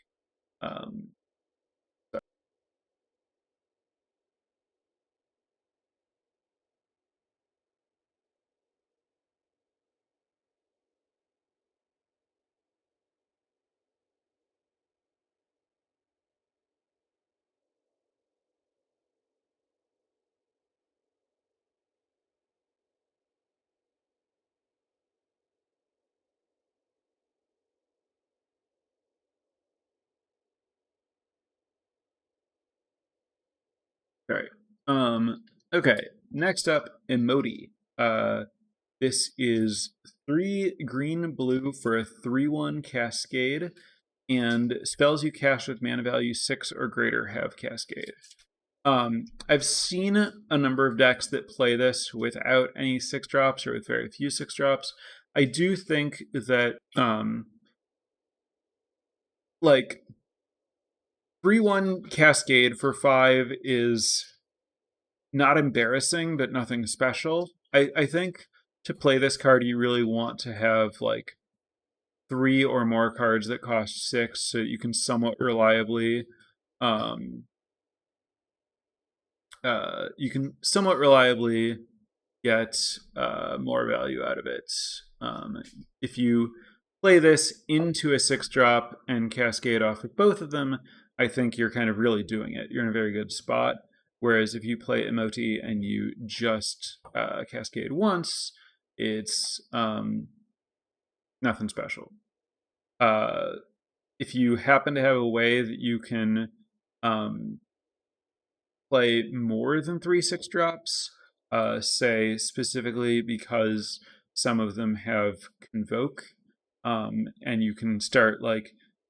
All right. Okay. Next up, Emot. This is 3 green-blue for a 3/1 Cascade, and spells you cast with mana value 6 or greater have Cascade. I've seen a number of decks that play this without any 6-drops or with very few 6-drops. I do think that 3/1 Cascade for 5 is not embarrassing, but nothing special. I think to play this card, you really want to have 3 or more cards that cost 6, so you can somewhat reliably get more value out of it. If you play this into a 6-drop and Cascade off with both of them, I think you're kind of really doing it. You're in a very good spot. Whereas if you play Emot and you just Cascade once, it's nothing special. If you happen to have a way that you can play more than 3 6-drops, say specifically because some of them have Convoke, and you can start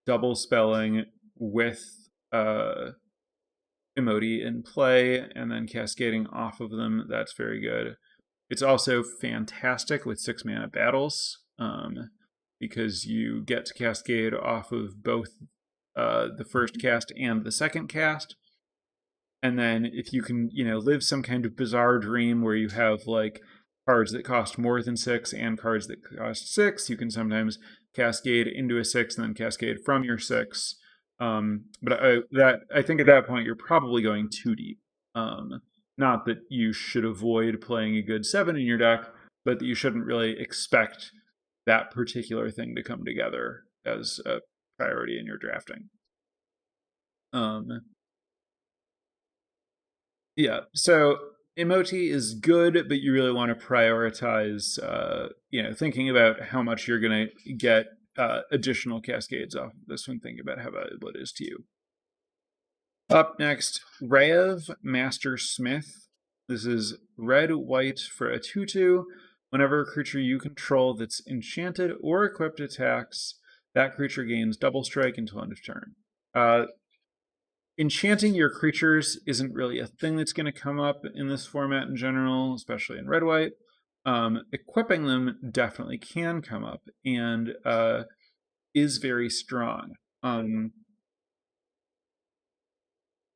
double spelling with Emot in play and then cascading off of them, that's very good. It's also fantastic with 6 mana battles, because you get to cascade off of both the first cast and the second cast. And then if you can, live some kind of bizarre dream where you have cards that cost more than 6 and cards that cost 6, you can sometimes cascade into a 6 and then cascade from your 6. But I think at that point you're probably going too deep. Not that you should avoid playing a good 7 in your deck, but that you shouldn't really expect that particular thing to come together as a priority in your drafting. Yeah, so Emot is good, but you really want to prioritize, thinking about how much you're going to get additional cascades off of this one, thinking about how valuable it is to you. Up next, Rev Master Smith. This is red-white for a 2/2. Whenever a creature you control that's enchanted or equipped attacks, that creature gains double strike until end of turn. Enchanting your creatures isn't really a thing that's going to come up in this format in general, especially in red-white. Equipping them definitely can come up and is very strong.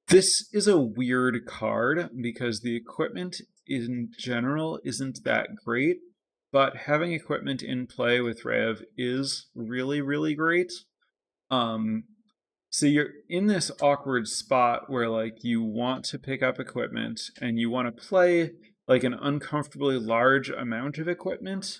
This is a weird card because the equipment in general isn't that great, but having equipment in play with Rev is really, really great. So you're in this awkward spot where like you want to pick up equipment and you want to play like an uncomfortably large amount of equipment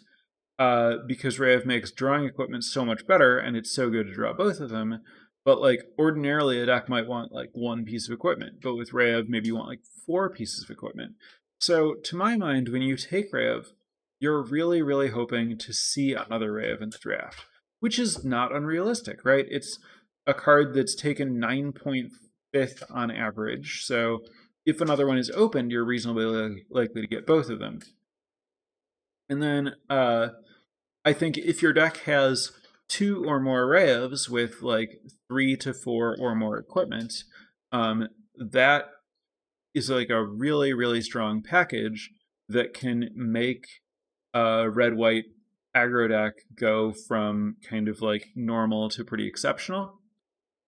because Rev makes drawing equipment so much better and it's so good to draw both of them. But like ordinarily a deck might want like one piece of equipment, but with Rev maybe you want like 4 pieces of equipment. So to my mind, when you take Rev, you're really, really hoping to see another Rev in the draft, which is not unrealistic, right? It's a card that's taken 9.5th on average. So if another one is opened, you're reasonably likely to get both of them. And then I think if your deck has 2 or more Revs with like 3 to 4 or more equipment, that is like a really, really strong package that can make red-white aggro deck go from kind of like normal to pretty exceptional.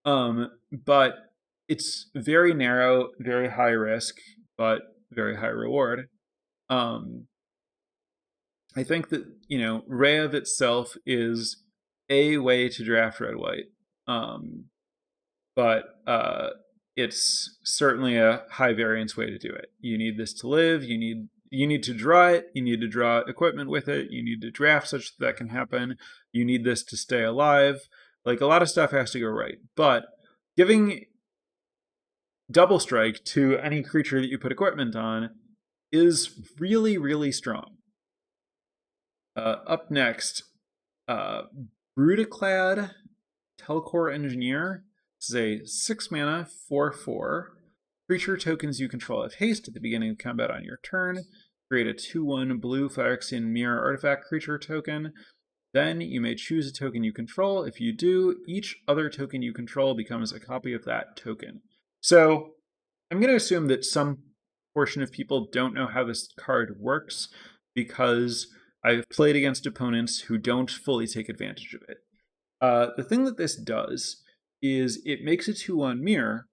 But it's very narrow, very high risk, but very high reward. I think that, Rev itself is a way to draft red-white. But it's certainly a high variance way to do it. You need this to live, you need to draw it, you need to draw equipment with it, you need to draft such that can happen, you need this to stay alive. Like a lot of stuff has to go right. But giving double strike to any creature that you put equipment on is really, really strong. Up next, Clad, Telcor Engineer. This is a 6 mana, 4/4. Creature tokens you control have haste at the beginning of combat on your turn. Create a 2/1 blue Phyrexian Mirror artifact creature token. Then you may choose a token you control. If you do, each other token you control becomes a copy of that token. So I'm going to assume that some portion of people don't know how this card works because I've played against opponents who don't fully take advantage of it. The thing that this does is it makes a 2/1 mirror,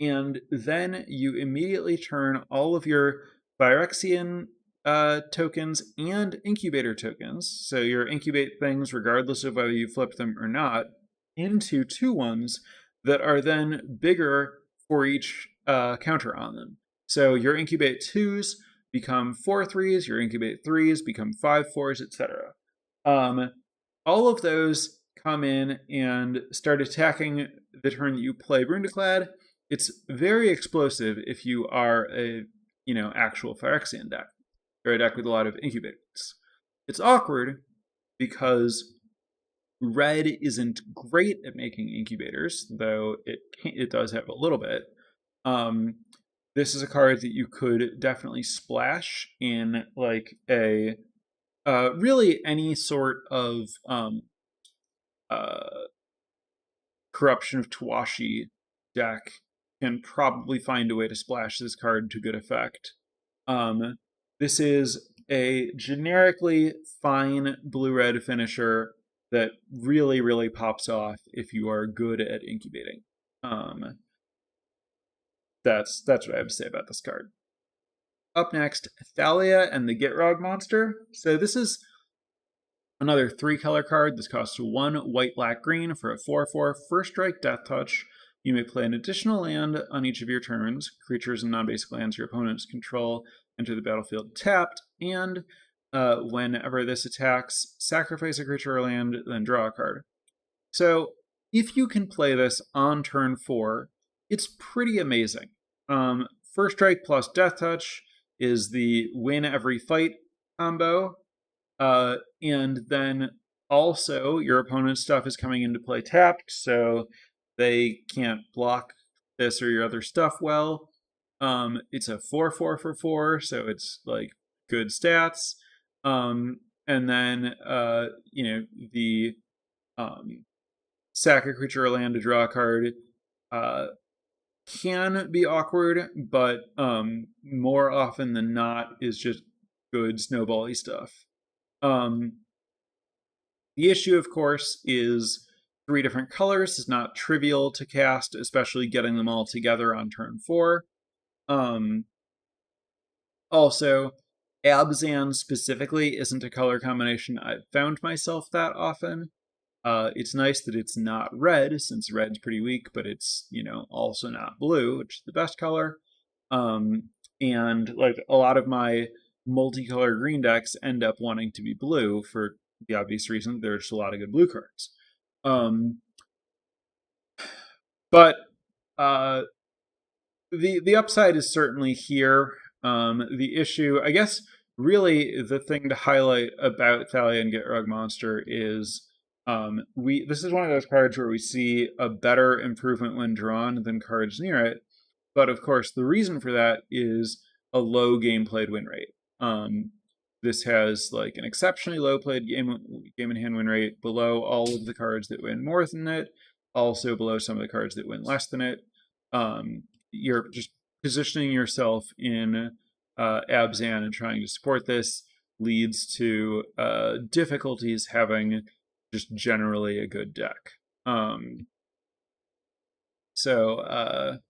and then you immediately turn all of your Phyrexian tokens and incubator tokens, so your incubate things, regardless of whether you flip them or not, into 2/1s that are then bigger for each counter on them. So your incubate 2s become 4/3s, your incubate 3s become 5/4s, etc. All of those come in and start attacking the turn that you play Clad. It's very explosive if you are a actual Phyrexian deck, or a deck with a lot of incubators. It's awkward because red isn't great at making incubators, though it does have a little bit. This is a card that you could definitely splash in like a really any sort of Corruption of Tawashi deck can probably find a way to splash this card to good effect. This is a generically fine blue-red finisher that really, really pops off if you are good at incubating. That's what I have to say about this card. Up next, Thalia and the Gitrog monster. So this is Another 3-color card. This costs 1 white, black, green for a 4/4 first strike death touch. You may play an additional land on each of your turns. Creatures and non-basic lands your opponents control enter the battlefield tapped, and whenever this attacks, sacrifice a creature or land, then draw a card. So if you can play this on turn 4, it's pretty amazing. First strike plus death touch is the win every fight combo. And then also your opponent's stuff is coming into play tapped, so they can't block this or your other stuff well. It's a 4/4 for 4, so it's like good stats. And then the sack a creature or land to draw a card can be awkward, but more often than not is just good snowbally stuff. The issue, of course, is 3 different colors is not trivial to cast, especially getting them all together on turn 4. Also, Abzan specifically isn't a color combination I've found myself that often. It's nice that it's not red, since red's pretty weak, but it's, also not blue, which is the best color. And like a lot of my multicolor green decks end up wanting to be blue for the obvious reason there's a lot of good blue cards. But the upside is certainly here. The issue, I guess, really the thing to highlight about Thalia and Get Rug Monster is this is one of those cards where we see a better improvement when drawn than cards near it. But of course, the reason for that is a low game played win rate. This has like an exceptionally low played game in hand win rate, below all of the cards that win more than it, also below some of the cards that win less than it. You're just positioning yourself in Abzan and trying to support this leads to difficulties having just generally a good deck. So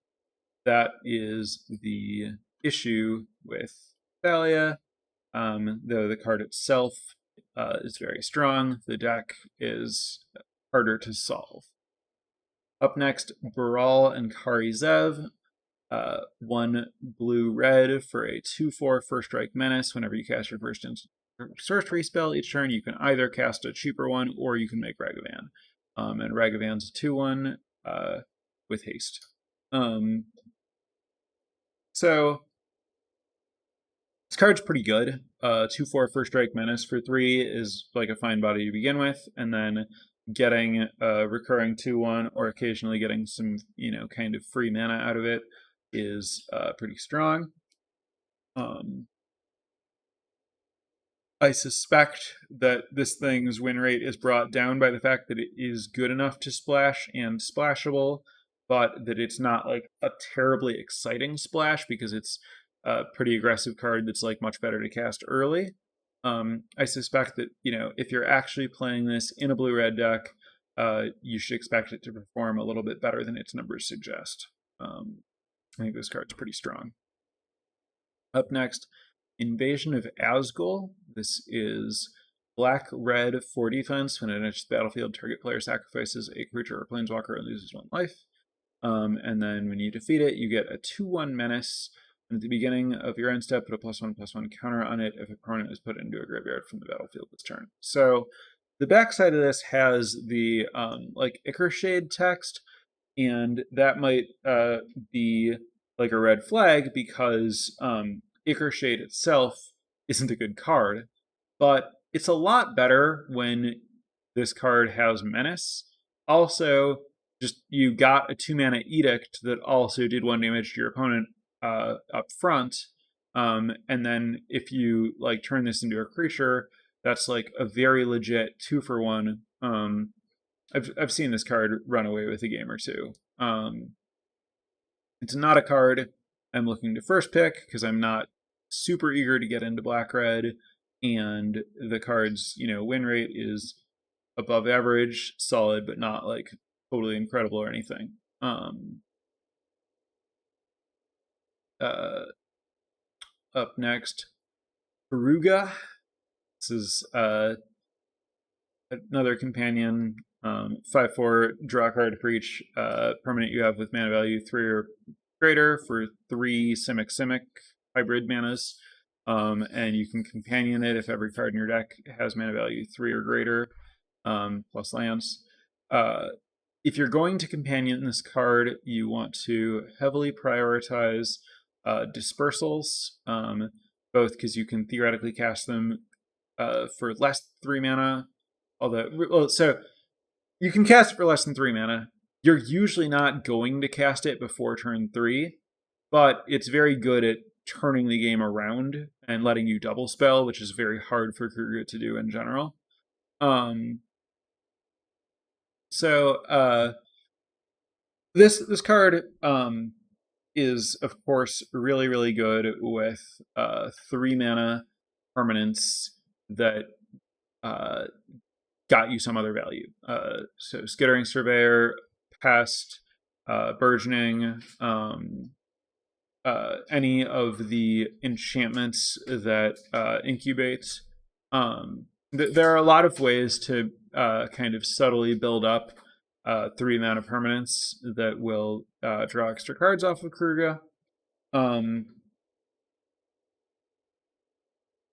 that is the issue with Thalia. Though the card itself is very strong, the deck is harder to solve. Up next, Brawl and Carrie Zev. 1 blue-red for a 2/4 first strike menace. Whenever you cast your first sorcery spell each turn, you can either cast a cheaper one or you can make Ragavan. And Ragavan's a 2/1 with haste. So this card's pretty good. 2/4 first strike menace for 3 is like a fine body to begin with, and then getting a recurring 2/1 or occasionally getting some kind of free mana out of it is pretty strong. I suspect that this thing's win rate is brought down by the fact that it is good enough to splash and splashable, but that it's not like a terribly exciting splash because it's a pretty aggressive card that's like much better to cast early. I suspect that, if you're actually playing this in a blue-red deck, you should expect it to perform a little bit better than its numbers suggest. I think this card's pretty strong. Up next, Invasion of Asgol. This is black-red for defense. When it enters the battlefield, target player sacrifices a creature or planeswalker and loses 1 life. And then when you defeat it, you get a 2/1 menace. And at the beginning of your end step, put a +1/+1 counter on it if a opponent is put into a graveyard from the battlefield this turn. So the backside of this has the Ichor Shade text, and that might be like a red flag because Ichor Shade itself isn't a good card, but it's a lot better when this card has Menace. Also, just you got a 2-mana Edict that also did 1 damage to your opponent up front, and then if you turn this into a creature, that's like a very legit 2-for-1. I've seen this card run away with a game or two. It's not a card I'm looking to first pick because I'm not super eager to get into black-red, and the card's win rate is above average, solid, but not like totally incredible or anything. Up next, Peruga. This is another companion, 5/4, draw a card for each permanent you have with mana value 3 or greater for 3 Simic hybrid manas. And you can companion it if every card in your deck has mana value 3 or greater, plus lands. If you're going to companion this card, you want to heavily prioritize dispersals, both because you can theoretically cast them for less than 3 mana. So you can cast it for less than 3 mana. You're usually not going to cast it before turn 3, but it's very good at turning the game around and letting you double spell, which is very hard for Kagla to do in general. This card is, of course, really, really good with 3 mana permanents that got you some other value. So Skittering Surveyor, Pest, Burgeoning, any of the enchantments that incubate. There are a lot of ways to kind of subtly build up 3 mana permanents that will draw extra cards off of Kagla.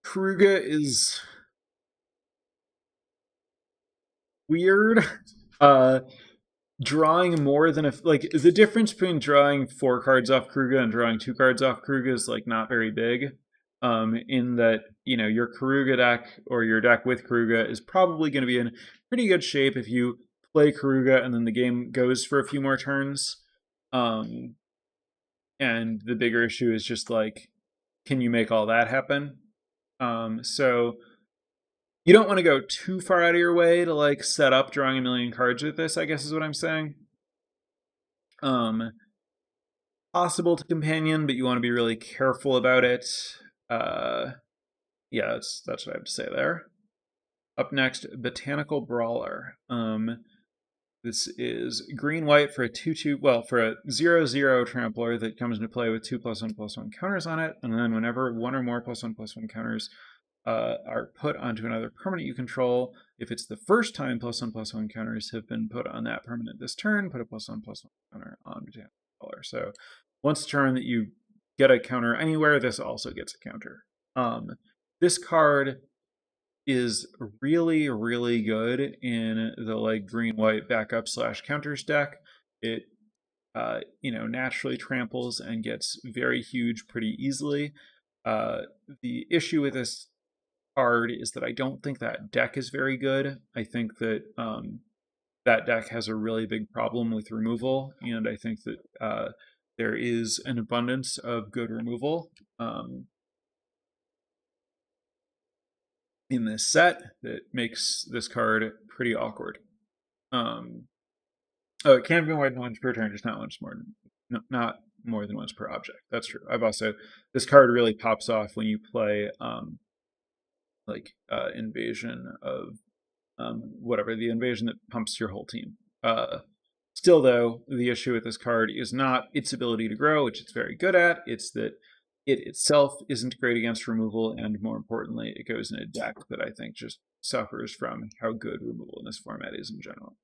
Kagla is weird. Drawing more than the difference between drawing 4 cards off Kagla and drawing 2 cards off Kagla is not very big. In that, your Kagla deck or your deck with Kagla is probably going to be in pretty good shape if you play Kagla and then the game goes for a few more turns. And the bigger issue is just can you make all that happen? So you don't want to go too far out of your way to set up drawing a million cards with this, I guess is what I'm saying. Possible to companion, but you want to be really careful about it. Yeah, that's what I have to say there. Up next, Botanical Brawler. This is green-white for a 2/2, for a 0/0 trampler that comes into play with 2+1/+1 counters on it, and then whenever 1 or more +1/+1 counters are put onto another permanent you control, if it's the first time +1/+1 counters have been put on that permanent this turn, put a +1/+1 counter on Botanical Brawler. So once a turn that you get a counter anywhere, this also gets a counter. This card is really, really good in the green-white backup / counters deck. It naturally tramples and gets very huge pretty easily. The issue with this card is that I don't think that deck is very good. I think that that deck has a really big problem with removal, and I think that there is an abundance of good removal in this set that makes this card pretty awkward. It can be more than once per turn, just not more than once per object. That's true. This card really pops off when you play invasion of the invasion that pumps your whole team. Still, though, the issue with this card is not its ability to grow, which it's very good at. It's that it itself isn't great against removal, and more importantly, it goes in a deck that I think just suffers from how good removal in this format is in general.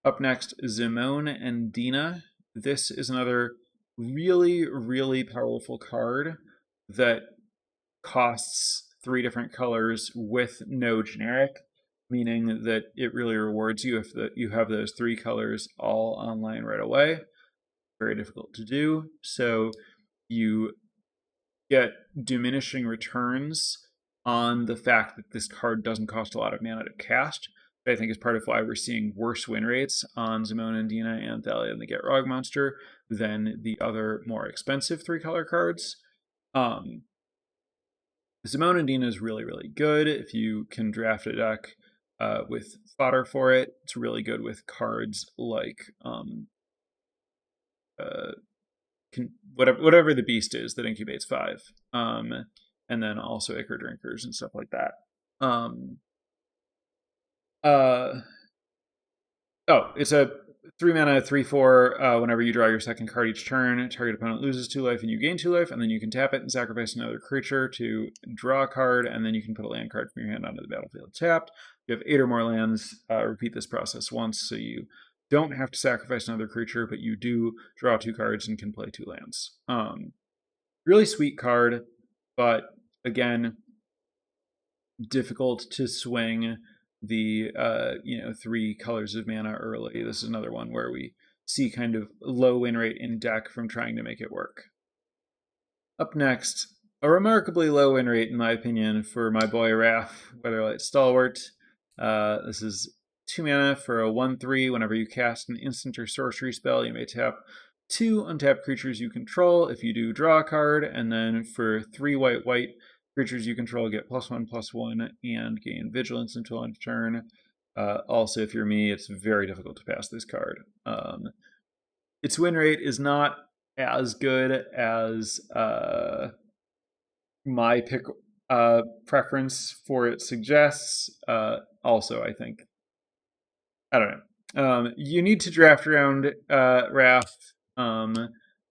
Up next, Zimone and Dina. This is another really, really powerful card that costs 3 different colors with no generic, meaning that it really rewards you if you have those 3 colors all online right away. Very difficult to do. So you get diminishing returns on the fact that this card doesn't cost a lot of mana to cast. I think is part of why we're seeing worse win rates on Zimone and Dina and Thalia and the Get Rog Monster than the other more expensive 3-color cards. Zimone and Dina is really, really good if you can draft a deck with fodder for it. It's really good with cards like whatever the beast is that incubates 5, and then also Ichor Drinkers and stuff like that. It's a 3 mana, 3/4. Whenever you draw your second card each turn, target opponent loses 2 life and you gain 2 life, and then you can tap it and sacrifice another creature to draw a card, and then you can put a land card from your hand onto the battlefield tapped. If you have 8 or more lands, repeat this process once, so you don't have to sacrifice another creature, but you do draw 2 cards and can play 2 lands. Really sweet card, but again, difficult to swing the 3 colors of mana early. This is another one where we see kind of low win rate in deck from trying to make it work. Up next, a remarkably low win rate in my opinion for my boy Wrath, Weatherlight Stalwart. This is 2 mana for a 1/3. Whenever you cast an instant or sorcery spell, you may tap 2 untapped creatures you control. If you do, draw a card, and then for 3 white creatures you control get +1/+1 and gain vigilance until end of turn. Also, if you're me, it's very difficult to pass this card. Its win rate is not as good as my pick preference for it suggests. Also, I think, I don't know. You need to draft around Wrath.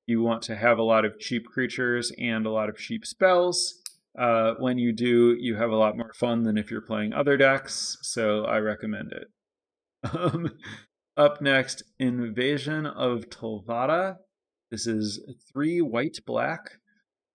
You want to have a lot of cheap creatures and a lot of cheap spells. When you do, you have a lot more fun than if you're playing other decks, so I recommend it. Up next, Invasion of Tolvada. This is 3 white-black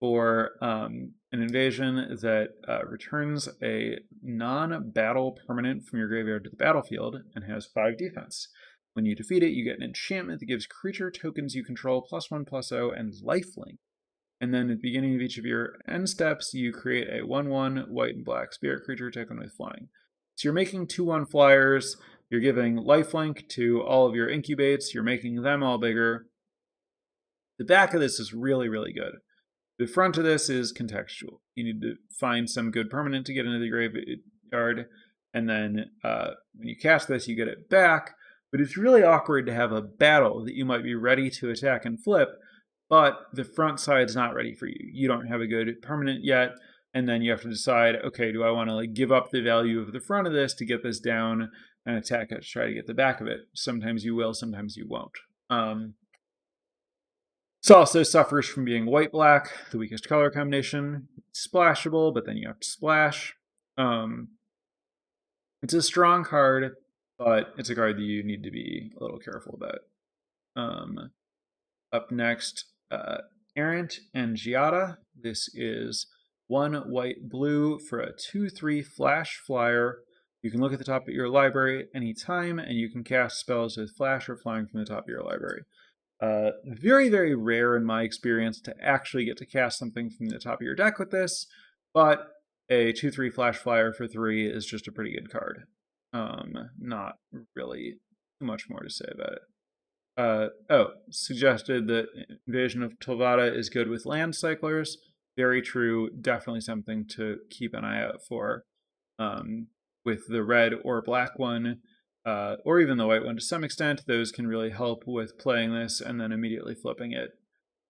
for an invasion that returns a non-battle permanent from your graveyard to the battlefield and has 5 defense. When you defeat it, you get an enchantment that gives creature tokens you control +1/+0 and lifelink. And then at the beginning of each of your end steps, you create a 1/1 white and black spirit creature token with flying. So you're making 2/1 flyers, you're giving lifelink to all of your incubates, you're making them all bigger. The back of this is really, really good. The front of this is contextual. You need to find some good permanent to get into the graveyard, and then when you cast this, you get it back. But it's really awkward to have a battle that you might be ready to attack and flip, but the front side's not ready for you. You don't have a good permanent yet, and then you have to decide, okay, do I want to give up the value of the front of this to get this down and attack it to try to get the back of it? Sometimes you will, sometimes you won't. It also suffers from being white-black, the weakest color combination. It's splashable, but then you have to splash. It's a strong card, but it's a card that you need to be a little careful about. Up next, Errant and Giada. This is 1 white-blue for a 2/3 flash flyer. You can look at the top of your library anytime, and you can cast spells with flash or flying from the top of your library. Very, very rare in my experience to actually get to cast something from the top of your deck with this, but a 2/3 flash flyer for 3 is just a pretty good card. Not really too much more to say about it. Suggested that Invasion of Tolvada is good with land cyclers. Very true. Definitely something to keep an eye out for. With the red or black one, or even the white one to some extent, those can really help with playing this and then immediately flipping it.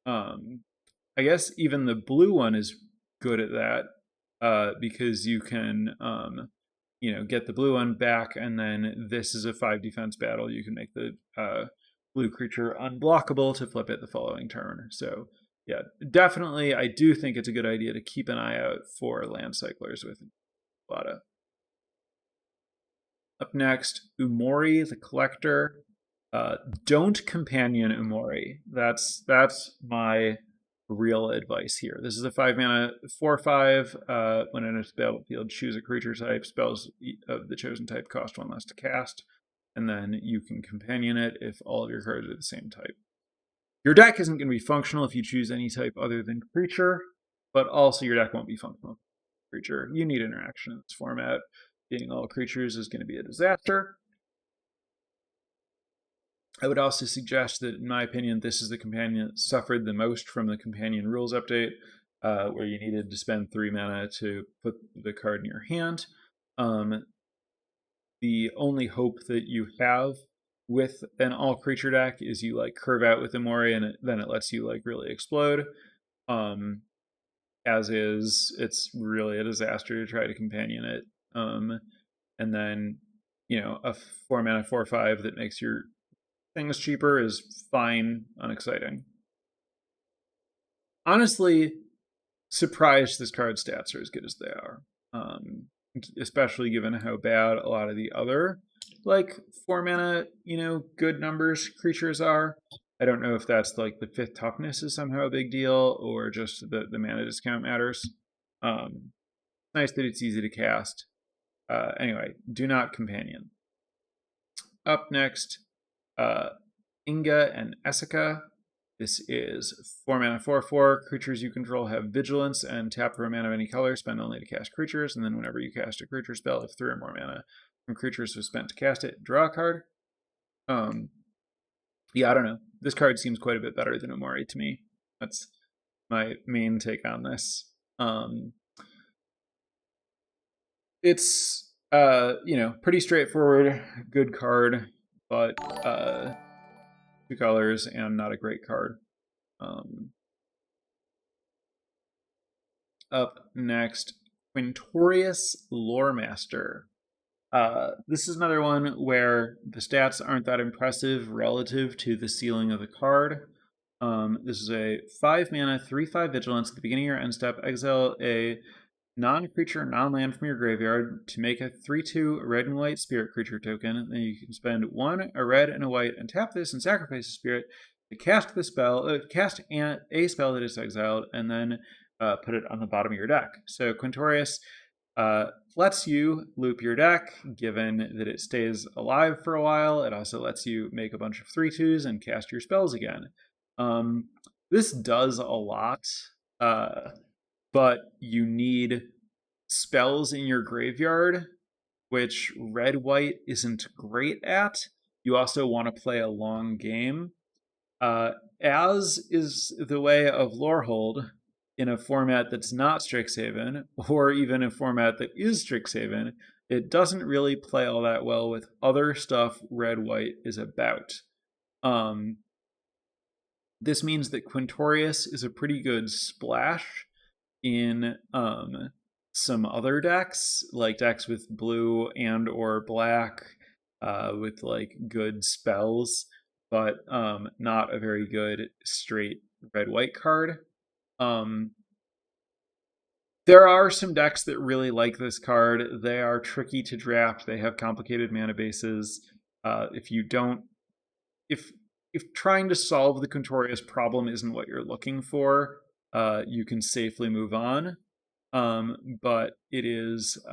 I guess even the blue one is good at that, because you can get the blue one back, and then this is a 5 defense battle. You can make the blue creature unblockable to flip it the following turn. So yeah, definitely I do think it's a good idea to keep an eye out for land cyclers with Galta. Up next, Umori the Collector. Don't companion Umori. That's my real advice here. This is a 5 mana 4/5. When it enters the battlefield, choose a creature type. Spells of the chosen type cost 1 less to cast, and then you can companion it if all of your cards are the same type. Your deck isn't going to be functional if you choose any type other than creature, but also your deck won't be functional for creature. You need interaction in this format. Being all creatures is going to be a disaster. I would also suggest that, in my opinion, this is the companion that suffered the most from the companion rules update, where you needed to spend 3 mana to put the card in your hand. The only hope that you have with an all creature deck is you curve out with Umori, and then it lets you really explode. As is, it's really a disaster to try to companion it. And then a 4 mana 4/5 that makes your things cheaper is fine, unexciting. Honestly, surprised this card's stats are as good as they are. Especially given how bad a lot of the other, like, 4 mana, good numbers creatures are. I don't know if that's like the 5th toughness is somehow a big deal, or just the mana discount matters. Nice that it's easy to cast. Anyway, do not companion. Up next, Inga and Essica. This is 4 mana 4/4. Creatures you control have vigilance and tap for a mana of any color. Spend only to cast creatures, and then whenever you cast a creature spell, if 3 or more mana from creatures was spent to cast it, draw a card. Yeah, I don't know. This card seems quite a bit better than Omori to me. That's my main take on this. It's pretty straightforward, good card, but 2 colors and not a great card. Up next, Quintorius Loremaster. This is another one where the stats aren't that impressive relative to the ceiling of the card. This is a 5 mana, 3/5 vigilance. At the beginning of your end step, exile a non-creature, non-land from your graveyard to make a 3/2 red and white spirit creature token. Then you can spend 1, a red and a white, and tap this and sacrifice a spirit to cast the spell, cast a spell that is exiled, and then put it on the bottom of your deck. So Quintorius lets you loop your deck, given that it stays alive for a while. It also lets you make a bunch of 3/2s and cast your spells again. This does a lot, but you need spells in your graveyard, which red-white isn't great at. You also want to play a long game, as is the way of Lorehold in a format that's not Strixhaven, or even a format that is Strixhaven. It doesn't really play all that well with other stuff red-white is about. This means that Quintorius is a pretty good splash in some other decks, like decks with blue and or black, with like good spells, but not a very good straight red-white card. There are some decks that really like this card. They are tricky to draft. They have complicated mana bases. If trying to solve the Quintorius problem isn't what you're looking for, you can safely move on. But it is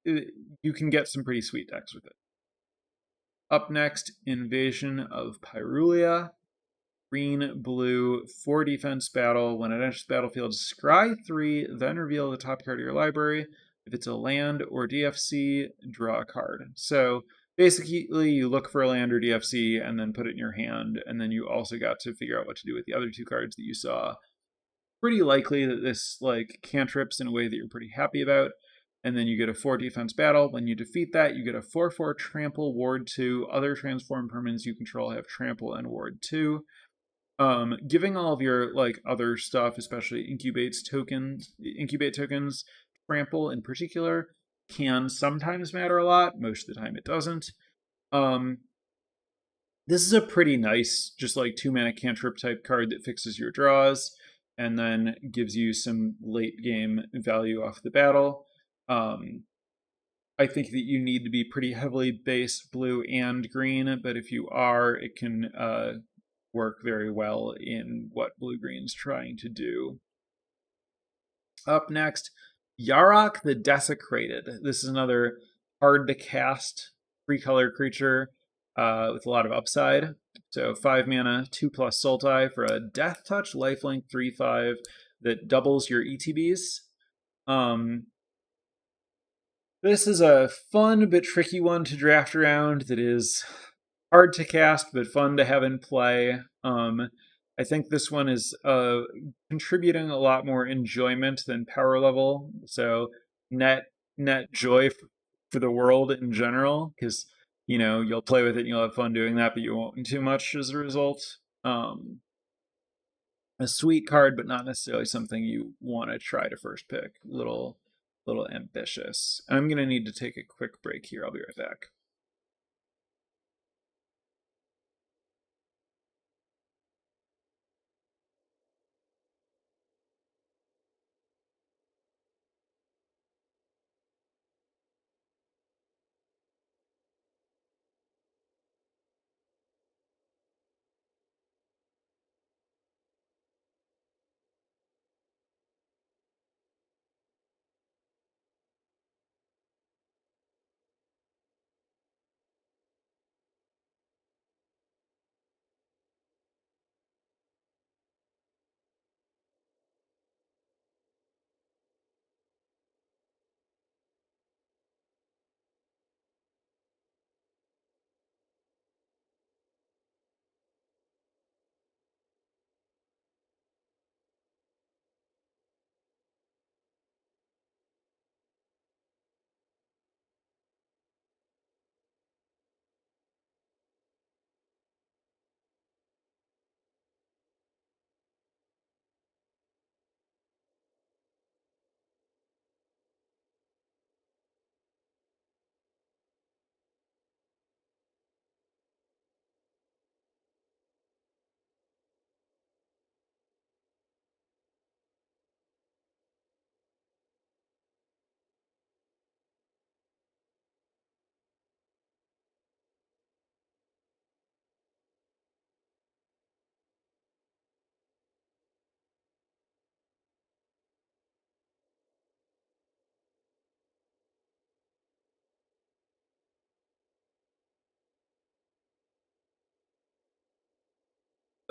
you can get some pretty sweet decks with it. Up next, Invasion of Pyrulia. Green, blue, 4 defense battle. When it enters the battlefield, scry 3, then reveal the top card of your library. If it's a land or DFC, draw a card. So basically, you look for a land or DFC and then put it in your hand, and then you also got to figure out what to do with the other 2 cards that you saw. Pretty likely that this cantrips in a way that you're pretty happy about, and then you get a 4 defense battle. When you defeat that, you get a 4/4 trample, ward 2. Other transform permanents you control have trample and ward 2. Giving all of your other stuff, especially incubate tokens, trample in particular, can sometimes matter a lot. Most of the time it doesn't. This is a pretty nice, just 2 mana cantrip type card that fixes your draws and then gives you some late game value off the battle. I think that you need to be pretty heavily based blue and green, but if you are, it can work very well in what blue-green's trying to do. Up next, Yarok the Desecrated. This is another hard-to-cast 3-color creature with a lot of upside. So 5 mana, 2+ Sultai for a Death Touch, lifelink 3/5 that doubles your ETBs. This is a fun but tricky one to draft around that is hard to cast, but fun to have in play. I think this one is contributing a lot more enjoyment than power level. So net joy for the world in general, because you'll play with it and you'll have fun doing that, but you won't too much as a result. A sweet card, but not necessarily something you want to try to first pick. Little ambitious. I'm gonna need to take a quick break here. I'll be right back.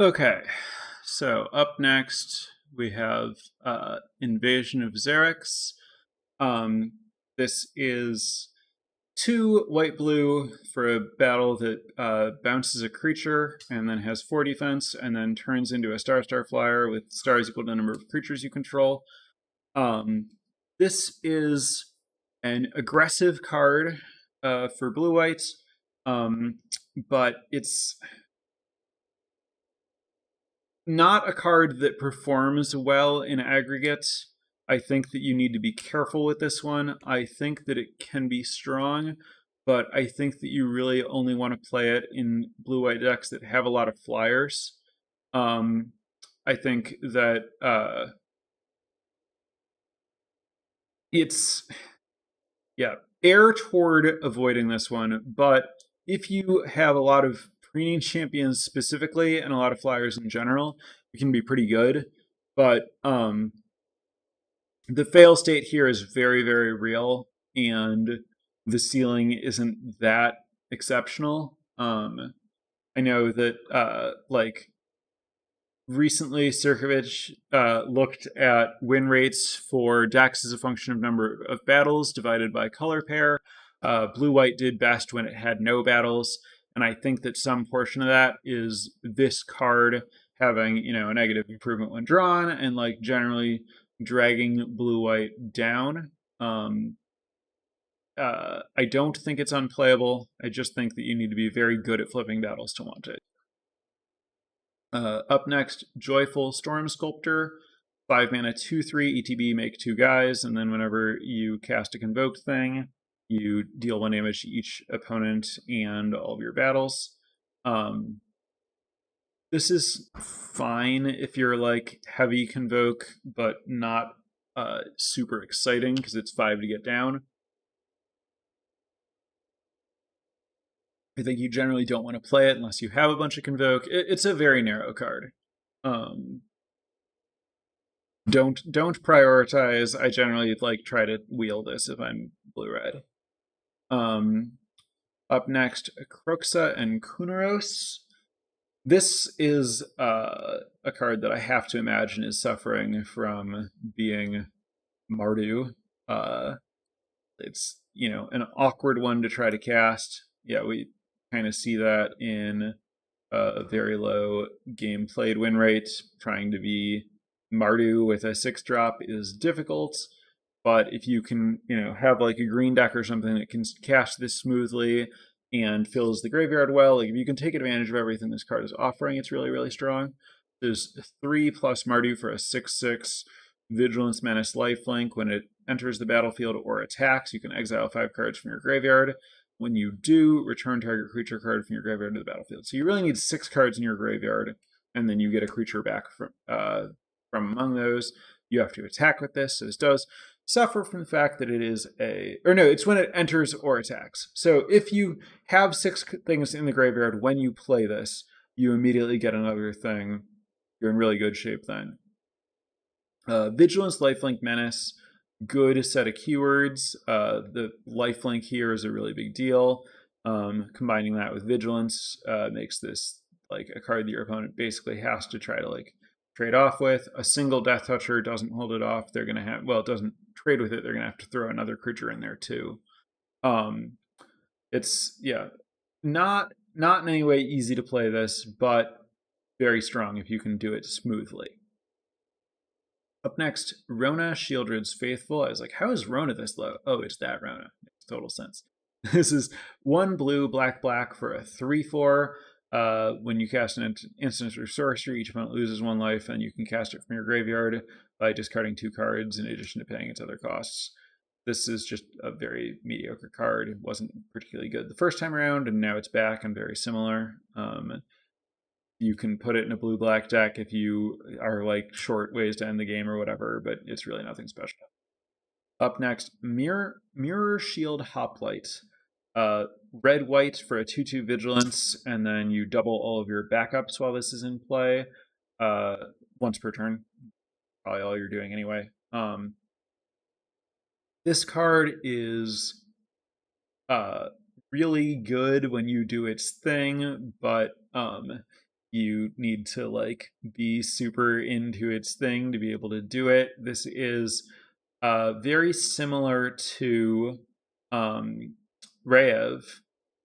Okay, so up next we have Invasion of Xerix. This is 2 white-blue for a battle that bounces a creature and then has 4 defense and then turns into a star flyer with stars equal to the number of creatures you control. This is an aggressive card for blue-white, but it's not a card that performs well in aggregate. I think that you need to be careful with this one. I think that it can be strong, but I think that you really only want to play it in blue-white decks that have a lot of flyers. I think that it's err toward avoiding this one, but if you have a lot of preening champions specifically and a lot of flyers in general, it can be pretty good. But the fail state here is very, very real, and the ceiling isn't that exceptional. I know that recently Sirkovich looked at win rates for decks as a function of number of battles divided by color pair. Blue-white did best when it had no battles, and I think that some portion of that is this card having, a negative improvement when drawn, and generally dragging blue-white down. I don't think it's unplayable. I just think that you need to be very good at flipping battles to want it. Up next, Joyful Storm Sculptor. 5 mana, 2/3 ETB, make 2 guys, and then whenever you cast a Convoked thing, you deal 1 damage to each opponent and all of your battles. This is fine if you're heavy Convoke, but not super exciting because it's 5 to get down. I think you generally don't want to play it unless you have a bunch of Convoke. It's a very narrow card. Don't prioritize. I generally try to wheel this if I'm blue-red. Up next, Perksa and Kunaros. This is a card that I have to imagine is suffering from being Mardu. It's an awkward one to try to cast. Yeah, we kind of see that in a very low game played win rate. Trying to be Mardu with a 6-drop is difficult, but if you can, have a green deck or something that can cast this smoothly and fills the graveyard well, if you can take advantage of everything this card is offering, it's really, really strong. There's 3+ Mardu for a 6/6 Vigilance, Menace, Lifelink. When it enters the battlefield or attacks, you can exile 5 cards from your graveyard. When you do, return target creature card from your graveyard to the battlefield. So you really need 6 cards in your graveyard, and then you get a creature back from among those. You have to attack with this, so this does suffer from the fact that it is it's when it enters or attacks. So if you have 6 things in the graveyard when you play this, you immediately get another thing. You're in really good shape then. Vigilance, Lifelink, Menace. Good set of keywords. The lifelink here is a really big deal. Combining that with vigilance makes this a card that your opponent basically has to try to trade off with. A single Death Toucher doesn't hold it off. They're gonna have it doesn't trade with it. They're gonna have to throw another creature in there too. It's not in any way easy to play this, but very strong if you can do it smoothly. Up next, Rona, Shieldred's Faithful. I was like, how is Rona this low? Oh, it's that Rona. Makes total sense. This is 1 blue, black for a 3/4. When you cast an instant or sorcery, each opponent loses 1 life, and you can cast it from your graveyard by discarding 2 cards in addition to paying its other costs. This is just a very mediocre card. It wasn't particularly good the first time around, and now it's back and very similar. You can put it in a blue-black deck if you are short ways to end the game or whatever, but it's really nothing special. Up next, Mirror Shield Hoplite. Red-white for a 2/2 Vigilance, and then you double all of your backups while this is in play. Once per turn. Probably all you're doing anyway. This card is really good when you do its thing, but you need to like be super into its thing to be able to do it. This is very similar to Reyev,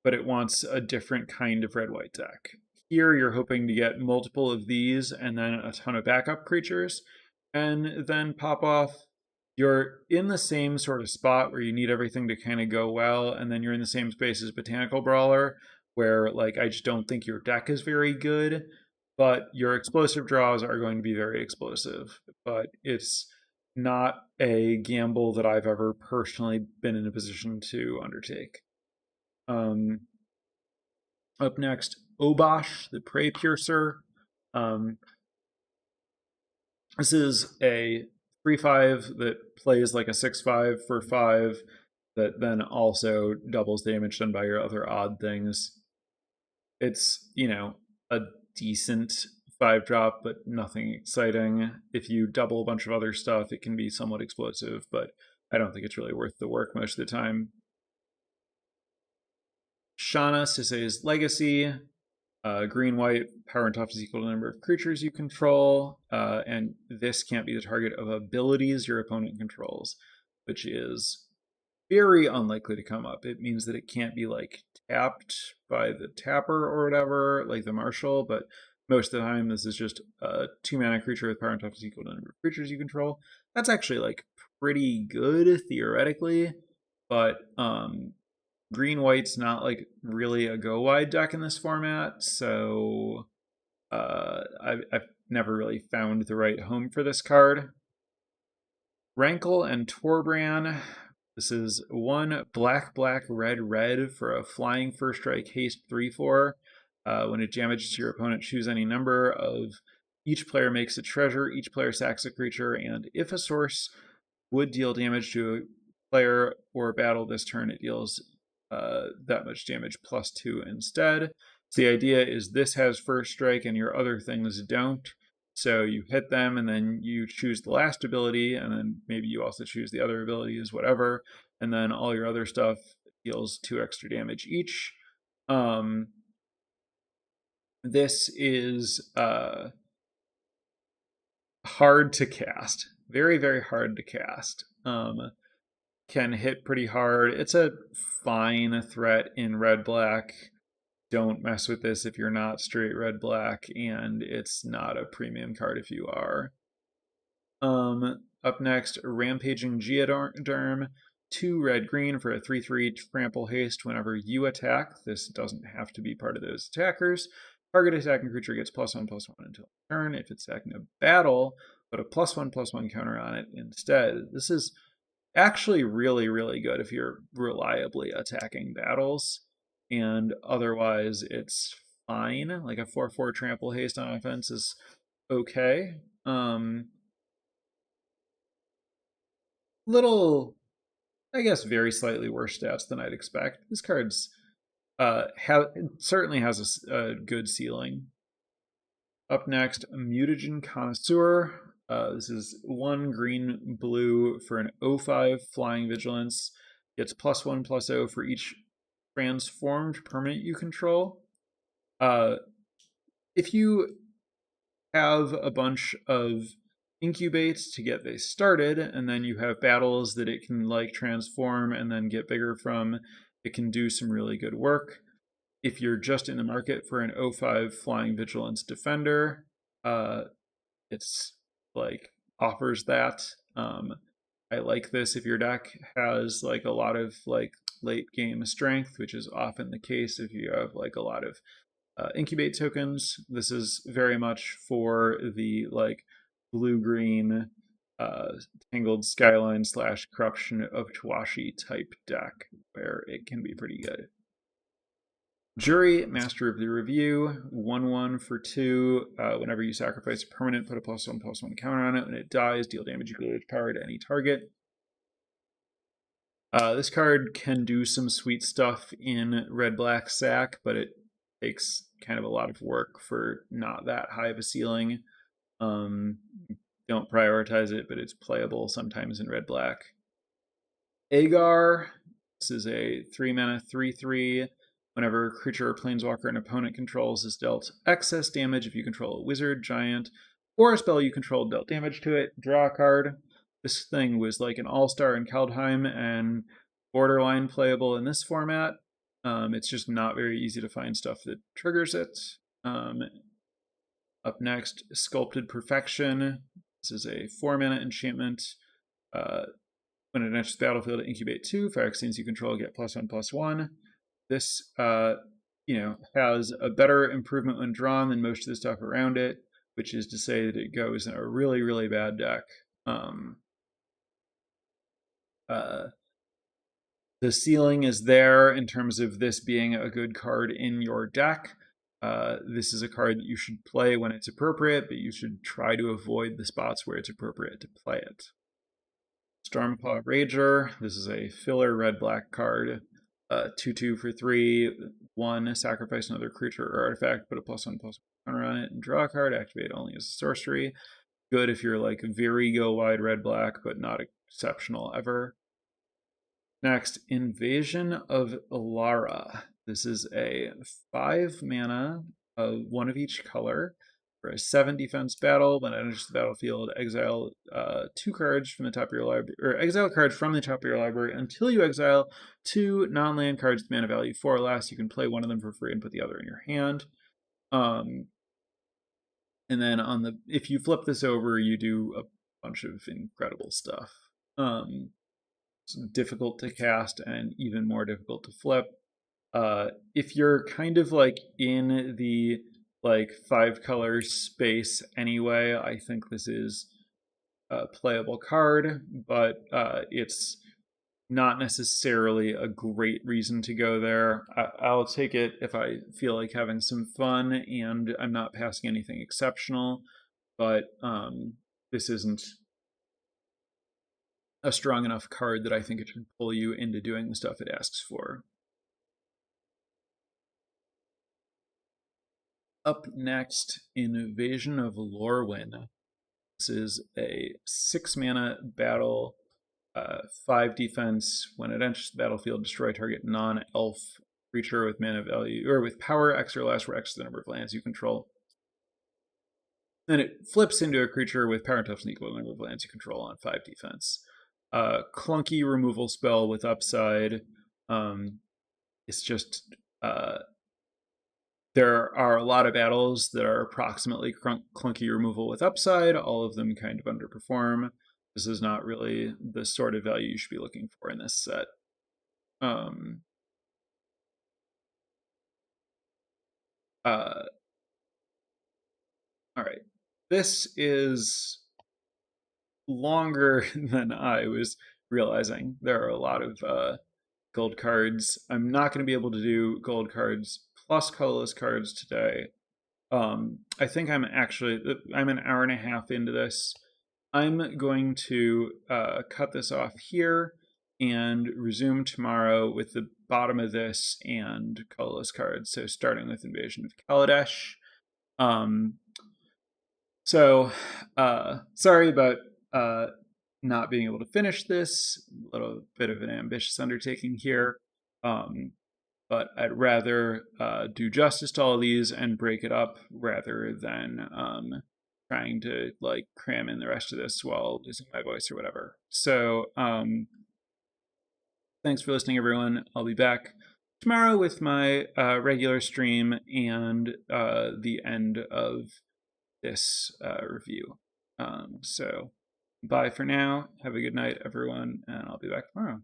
but it wants a different kind of red-white deck. Here you're hoping to get multiple of these and then a ton of backup creatures, and then pop off. You're in the same sort of spot where you need everything to kind of go well, and then you're in the same space as Botanical Brawler, where like I just don't think your deck is very good, but your explosive draws are going to be very explosive. But it's not a gamble that I've ever personally been in a position to undertake. Up next, Obosh, the Prey Piercer. This is a 3/5 that plays like a 6/5 for 5 that then also doubles damage done by your other odd things. It's, you know, a decent 5-drop, but nothing exciting. If you double a bunch of other stuff, it can be somewhat explosive, but I don't think it's really worth the work most of the time. Shauna, Sisei's Legacy. Green-white, power and toughness equal to the number of creatures you control, and this can't be the target of abilities your opponent controls, which is very unlikely to come up. It means that it can't be like tapped by the tapper or whatever, like the marshal, but most of the time this is just a 2-mana creature with power and toughness equal to the number of creatures you control. That's actually like pretty good theoretically, but green-white's not like really a go-wide deck in this format, so I've never really found the right home for this card. Rankle and Torbran. This is 1 black, red for a flying first strike haste 3/4. When it damages your opponent, choose any number of each player makes a treasure, each player sacks a creature, and if a source would deal damage to a player or battle this turn, it deals that much damage +2 instead. So the idea is this has first strike and your other things don't. So you hit them and then you choose the last ability, and then maybe you also choose the other abilities, whatever. And then all your other stuff deals 2 extra damage each. This is hard to cast. Very, very hard to cast. Can hit pretty hard. It's a fine threat in red-black. Don't mess with this if you're not straight red-black, and it's not a premium card if you are. Up next, Rampaging Geoderm. 2 red-green for a 3/3 trample haste whenever you attack. This doesn't have to be part of those attackers. Target attacking creature gets +1/+1 until turn. If it's attacking a battle, put a +1/+1 counter on it instead. This is actually really, really good if you're reliably attacking battles, and otherwise it's fine. Like a 4/4 trample haste on offense is okay. Little, I guess, very slightly worse stats than I'd expect. This card's certainly has a good ceiling. Up next, Mutagen Connoisseur. This is 1 green-blue for an 0/5 flying vigilance. Gets +1/+0 for each transformed permanent you control. If you have a bunch of incubates to get this started, and then you have battles that it can like transform and then get bigger from, it can do some really good work. If you're just in the market for an 0/5 flying vigilance defender, it's like offers that. I like this if your deck has like a lot of like late game strength, which is often the case if you have like a lot of incubate tokens. This is very much for the like blue-green Tangled Skyline / Corruption of Tawashi type deck, where it can be pretty good. Jury, Master of the Review, 1/1 for 2. Whenever you sacrifice a permanent, put a +1/+1 counter on it. When it dies, deal damage equal to its power to any target. This card can do some sweet stuff in red-black sack, but it takes kind of a lot of work for not that high of a ceiling. Don't prioritize it, but it's playable sometimes in red-black. Agar, this is a 3-mana 3/3. Whenever a creature or planeswalker an opponent controls is dealt excess damage, if you control a wizard, giant, or a spell you control dealt damage to it, draw a card. This thing was like an all-star in Kaldheim and borderline playable in this format. It's just not very easy to find stuff that triggers it. Up next, Sculpted Perfection. This is a 4-mana enchantment. When it enters the battlefield, incubate 2. Phyrexians you control get +1/+1. This, has a better improvement when drawn than most of the stuff around it, which is to say that it goes in a really, really bad deck. The ceiling is there in terms of this being a good card in your deck. This is a card that you should play when it's appropriate, but you should try to avoid the spots where it's appropriate to play it. Stormclaw Rager. This is a filler red-black card. 2/2 for 3. 1, sacrifice another creature or artifact, put a +1/+1 counter on it, and draw a card. Activate only as a sorcery. Good if you're like very go wide red-black, but not exceptional ever. Next, Invasion of Ilara. This is a 5-mana, 1 of each color, for a 7 defense battle. When it enters the battlefield, exile 2 cards from the top of your library, or exile a card from the top of your library until you exile 2 non-land cards with mana value 4 or less. You can play one of them for free and put the other in your hand. And then if you flip this over, you do a bunch of incredible stuff. It's difficult to cast and even more difficult to flip. If you're kind of like in the 5-color space anyway, I think this is a playable card, but it's not necessarily a great reason to go there. I'll take it if I feel like having some fun and I'm not passing anything exceptional, but this isn't a strong enough card that I think it should pull you into doing the stuff it asks for. Up next, Invasion of Lorwyn. This is a 6-mana battle, 5 defense. When it enters the battlefield, destroy target non-elf creature with mana value, or with power X or less, where X is the number of lands you control. Then it flips into a creature with power and toughness equal to the number of lands you control on 5 defense. Clunky removal spell with upside. It's just there are a lot of battles that are approximately clunky removal with upside. All of them kind of underperform. This is not really the sort of value you should be looking for in this set. All right. This is longer than I was realizing. There are a lot of gold cards. I'm not going to be able to do gold cards plus colorless cards today. I think I'm an hour and a half into this. I'm going to cut this off here and resume tomorrow with the bottom of this and colorless cards. So starting with Invasion of Kaladesh. Sorry about not being able to finish this. A little bit of an ambitious undertaking here. But I'd rather do justice to all of these and break it up rather than trying to cram in the rest of this while losing my voice or whatever. So thanks for listening, everyone. I'll be back tomorrow with my regular stream and the end of this review. So bye for now. Have a good night, everyone, and I'll be back tomorrow.